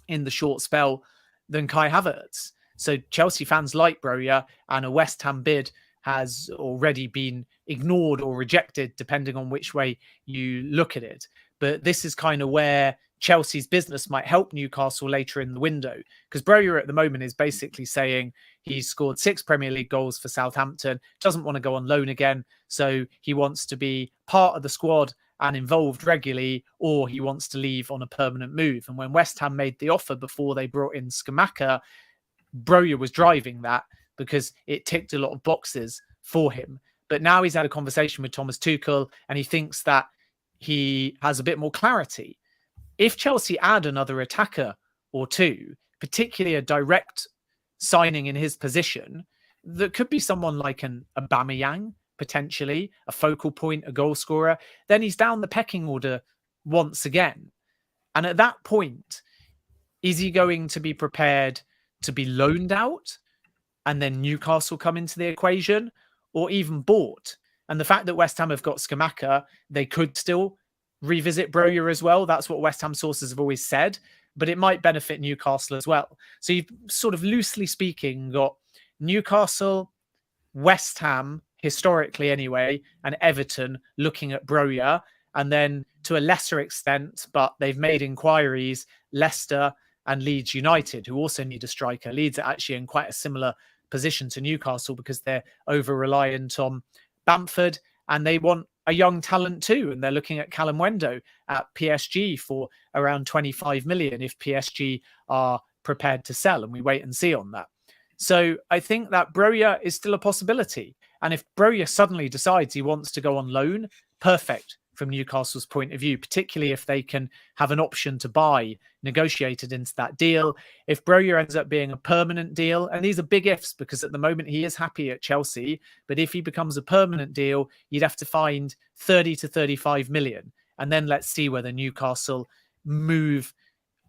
in the short spell than Kai Havertz. So Chelsea fans like Broja, and a West Ham bid has already been ignored or rejected, depending on which way you look at it. But this is kind of where Chelsea's business might help Newcastle later in the window, because Broja at the moment is basically saying he's scored 6 Premier League goals for Southampton, doesn't want to go on loan again, so he wants to be part of the squad and involved regularly, or he wants to leave on a permanent move. And when West Ham made the offer before they brought in Scamacca, Broja was driving that because it ticked a lot of boxes for him. But now he's had a conversation with Thomas Tuchel and he thinks that he has a bit more clarity. If Chelsea add another attacker or two, particularly a direct signing in his position, that could be someone like an Aubameyang, potentially, a focal point, a goal scorer, then he's down the pecking order once again. And at that point, is he going to be prepared to be loaned out and then Newcastle come into the equation, or even bought? And the fact that West Ham have got Scamacca, they could still revisit Broja as well. That's what West Ham sources have always said, but it might benefit Newcastle as well. So you've sort of loosely speaking got Newcastle, West Ham, historically anyway, and Everton looking at Broja, and then to a lesser extent, but they've made inquiries, Leicester and Leeds United, who also need a striker. Leeds are actually in quite a similar position to Newcastle because they're over-reliant on Bamford and they want a young talent too. And they're looking at Callum Wendo at PSG for around 25 million if PSG are prepared to sell, and we wait and see on that. So I think that Broja is still a possibility. And if Broja suddenly decides he wants to go on loan, perfect. from Newcastle's point of view, particularly if they can have an option to buy negotiated into that deal. If Broja ends up being a permanent deal, and these are big ifs because at the moment he is happy at Chelsea, but if he becomes a permanent deal, you'd have to find 30 to 35 million. And then let's see whether Newcastle move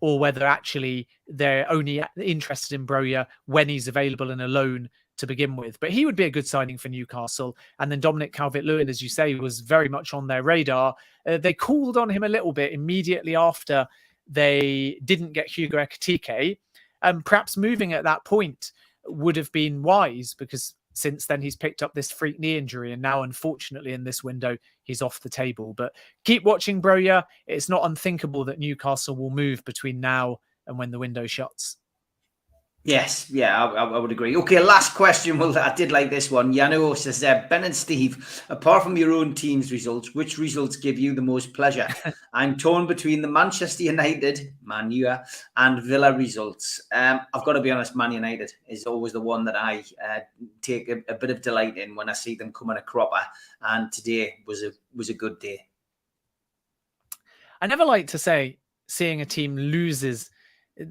or whether actually they're only interested in Broja when he's available in a loan to begin with. But he would be a good signing for Newcastle. And then Dominic Calvert-Lewin, as you say, was very much on their radar. They called on him a little bit immediately after they didn't get Hugo Ekitike. And perhaps moving at that point would have been wise, because since then he's picked up this freak knee injury, and now unfortunately in this window he's off the table. But keep watching Broja. It's not unthinkable that Newcastle will move between now and when the window shuts. Yes, yeah, I would agree. Okay, last question. Well, I did like this one. Yano says, Ben and Steve, apart from your own team's results, which results give you the most pleasure? I'm torn between the Manchester United, Man U, and Villa results. I've got to be honest, Man United is always the one that I take a bit of delight in when I see them coming a cropper. And today was a good day. I never like to say seeing a team loses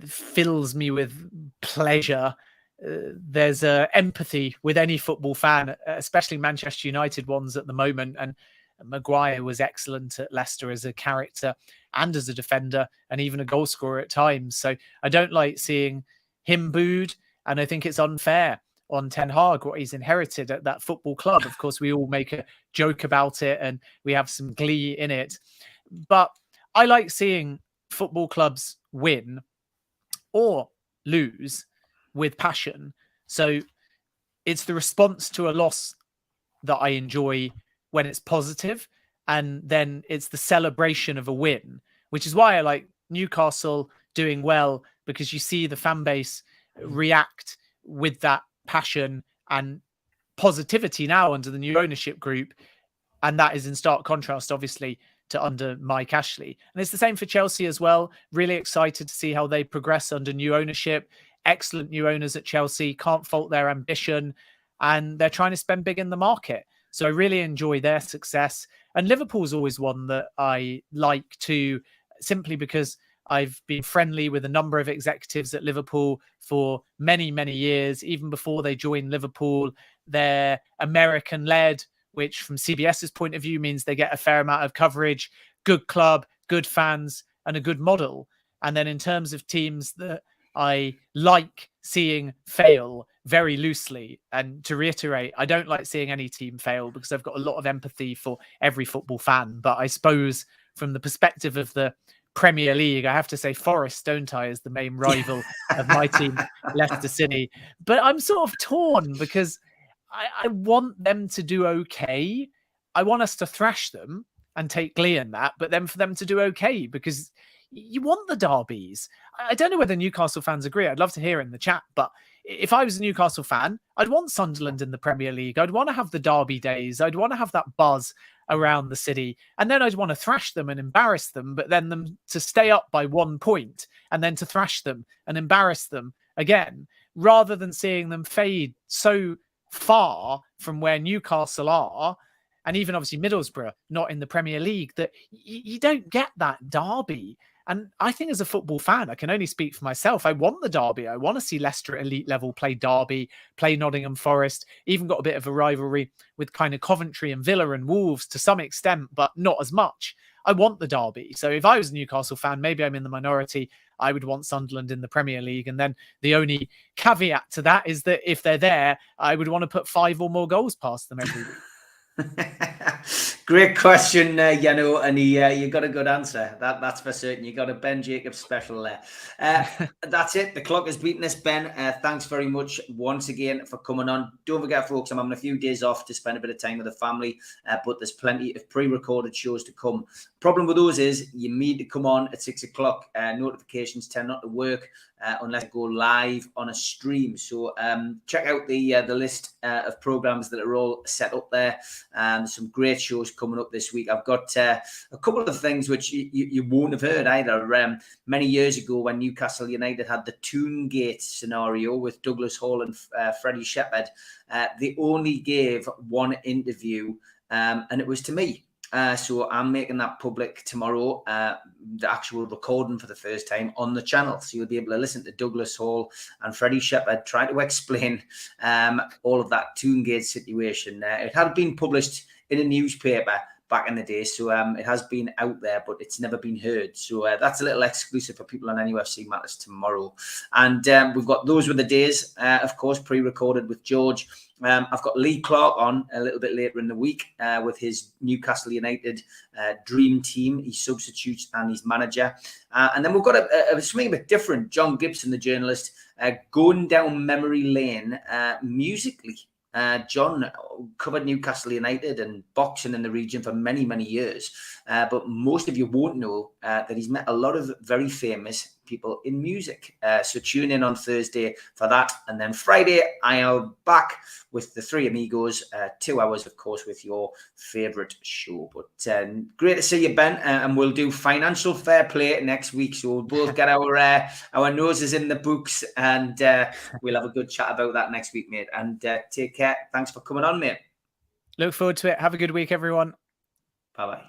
fills me with pleasure. There's empathy with any football fan, especially Manchester United ones at the moment. And Maguire was excellent at Leicester as a character and as a defender, and even a goal scorer at times. So I don't like seeing him booed, and I think it's unfair on Ten Hag what he's inherited at that football club. Of course, we all make a joke about it and we have some glee in it, but I like seeing football clubs win or lose with passion. So it's the response to a loss that I enjoy when it's positive, and then it's the celebration of a win, which is why I like Newcastle doing well, because you see the fan base react with that passion and positivity now under the new ownership group. And that is in stark contrast, obviously, to under Mike Ashley. And it's the same for Chelsea as well. Really excited to see how they progress under new ownership. Excellent new owners at Chelsea. Can't fault their ambition. And they're trying to spend big in the market. So I really enjoy their success. And Liverpool's always one that I like too, simply because I've been friendly with a number of executives at Liverpool for many, many years. Even before they joined Liverpool, they're American-led, which from CBS's point of view means they get a fair amount of coverage, good club, good fans, and a good model. And then in terms of teams that I like seeing fail very loosely, and to reiterate, I don't like seeing any team fail because I've got a lot of empathy for every football fan. But I suppose from the perspective of the Premier League, I have to say Forest, don't I, as the main rival of my team, Leicester City. But I'm sort of torn because I want them to do okay. I want us to thrash them and take glee in that, but then for them to do okay, because you want the derbies. I don't know whether Newcastle fans agree. I'd love to hear in the chat, but if I was a Newcastle fan, I'd want Sunderland in the Premier League. I'd want to have the derby days. I'd want to have that buzz around the city, and then I'd want to thrash them and embarrass them, but then them to stay up by 1 point and then to thrash them and embarrass them again, rather than seeing them fade so far from where Newcastle are, and even obviously Middlesbrough not in the Premier League, that you don't get that derby. And I think as a football fan, I can only speak for myself. I want the derby. I want to see Leicester at elite level play Derby, play Nottingham Forest, even got a bit of a rivalry with kind of Coventry and Villa and Wolves to some extent, but not as much. I want the derby. So if I was a Newcastle fan, maybe I'm in the minority, I would want Sunderland in the Premier League. And then the only caveat to that is that if they're there, I would want to put 5 or more goals past them every week. Great question, Yano, and you got a good answer. That's for certain. You got a Ben Jacobs special there. That's it. The clock has beaten us, Ben. Thanks very much once again for coming on. Don't forget, folks, I'm having a few days off to spend a bit of time with the family, but there's plenty of pre-recorded shows to come. Problem with those is you need to come on at 6 o'clock. Notifications tend not to work unless I go live on a stream. So check out the list of programs that are all set up there. Some great shows coming up this week. I've got a couple of things which you won't have heard either. Many years ago when Newcastle United had the Toongate scenario with Douglas Hall and Freddie Shepherd, they only gave one interview and it was to me. So I'm making that public tomorrow, the actual recording for the first time on the channel. So you'll be able to listen to Douglas Hall and Freddie Shepherd try to explain all of that Toongate situation. It had been published in a newspaper back in the day, so it has been out there, but it's never been heard. So that's a little exclusive for people on NUFC Matters tomorrow. And we've got Those Were the Days, of course, pre-recorded with George. I've got Lee Clark on a little bit later in the week with his Newcastle United dream team, his substitutes and his manager. And then we've got something a bit different. John Gibson, the journalist, going down memory lane musically. John covered Newcastle United and boxing in the region for many, many years. But most of you won't know that he's met a lot of very famous people in music. So tune in on Thursday for that. And then Friday, I am back with the Three Amigos, 2 hours, of course, with your favourite show. But great to see you, Ben. And we'll do financial fair play next week. So we'll both get our noses in the books, and we'll have a good chat about that next week, mate. And take care. Thanks for coming on, mate. Look forward to it. Have a good week, everyone. Bye-bye.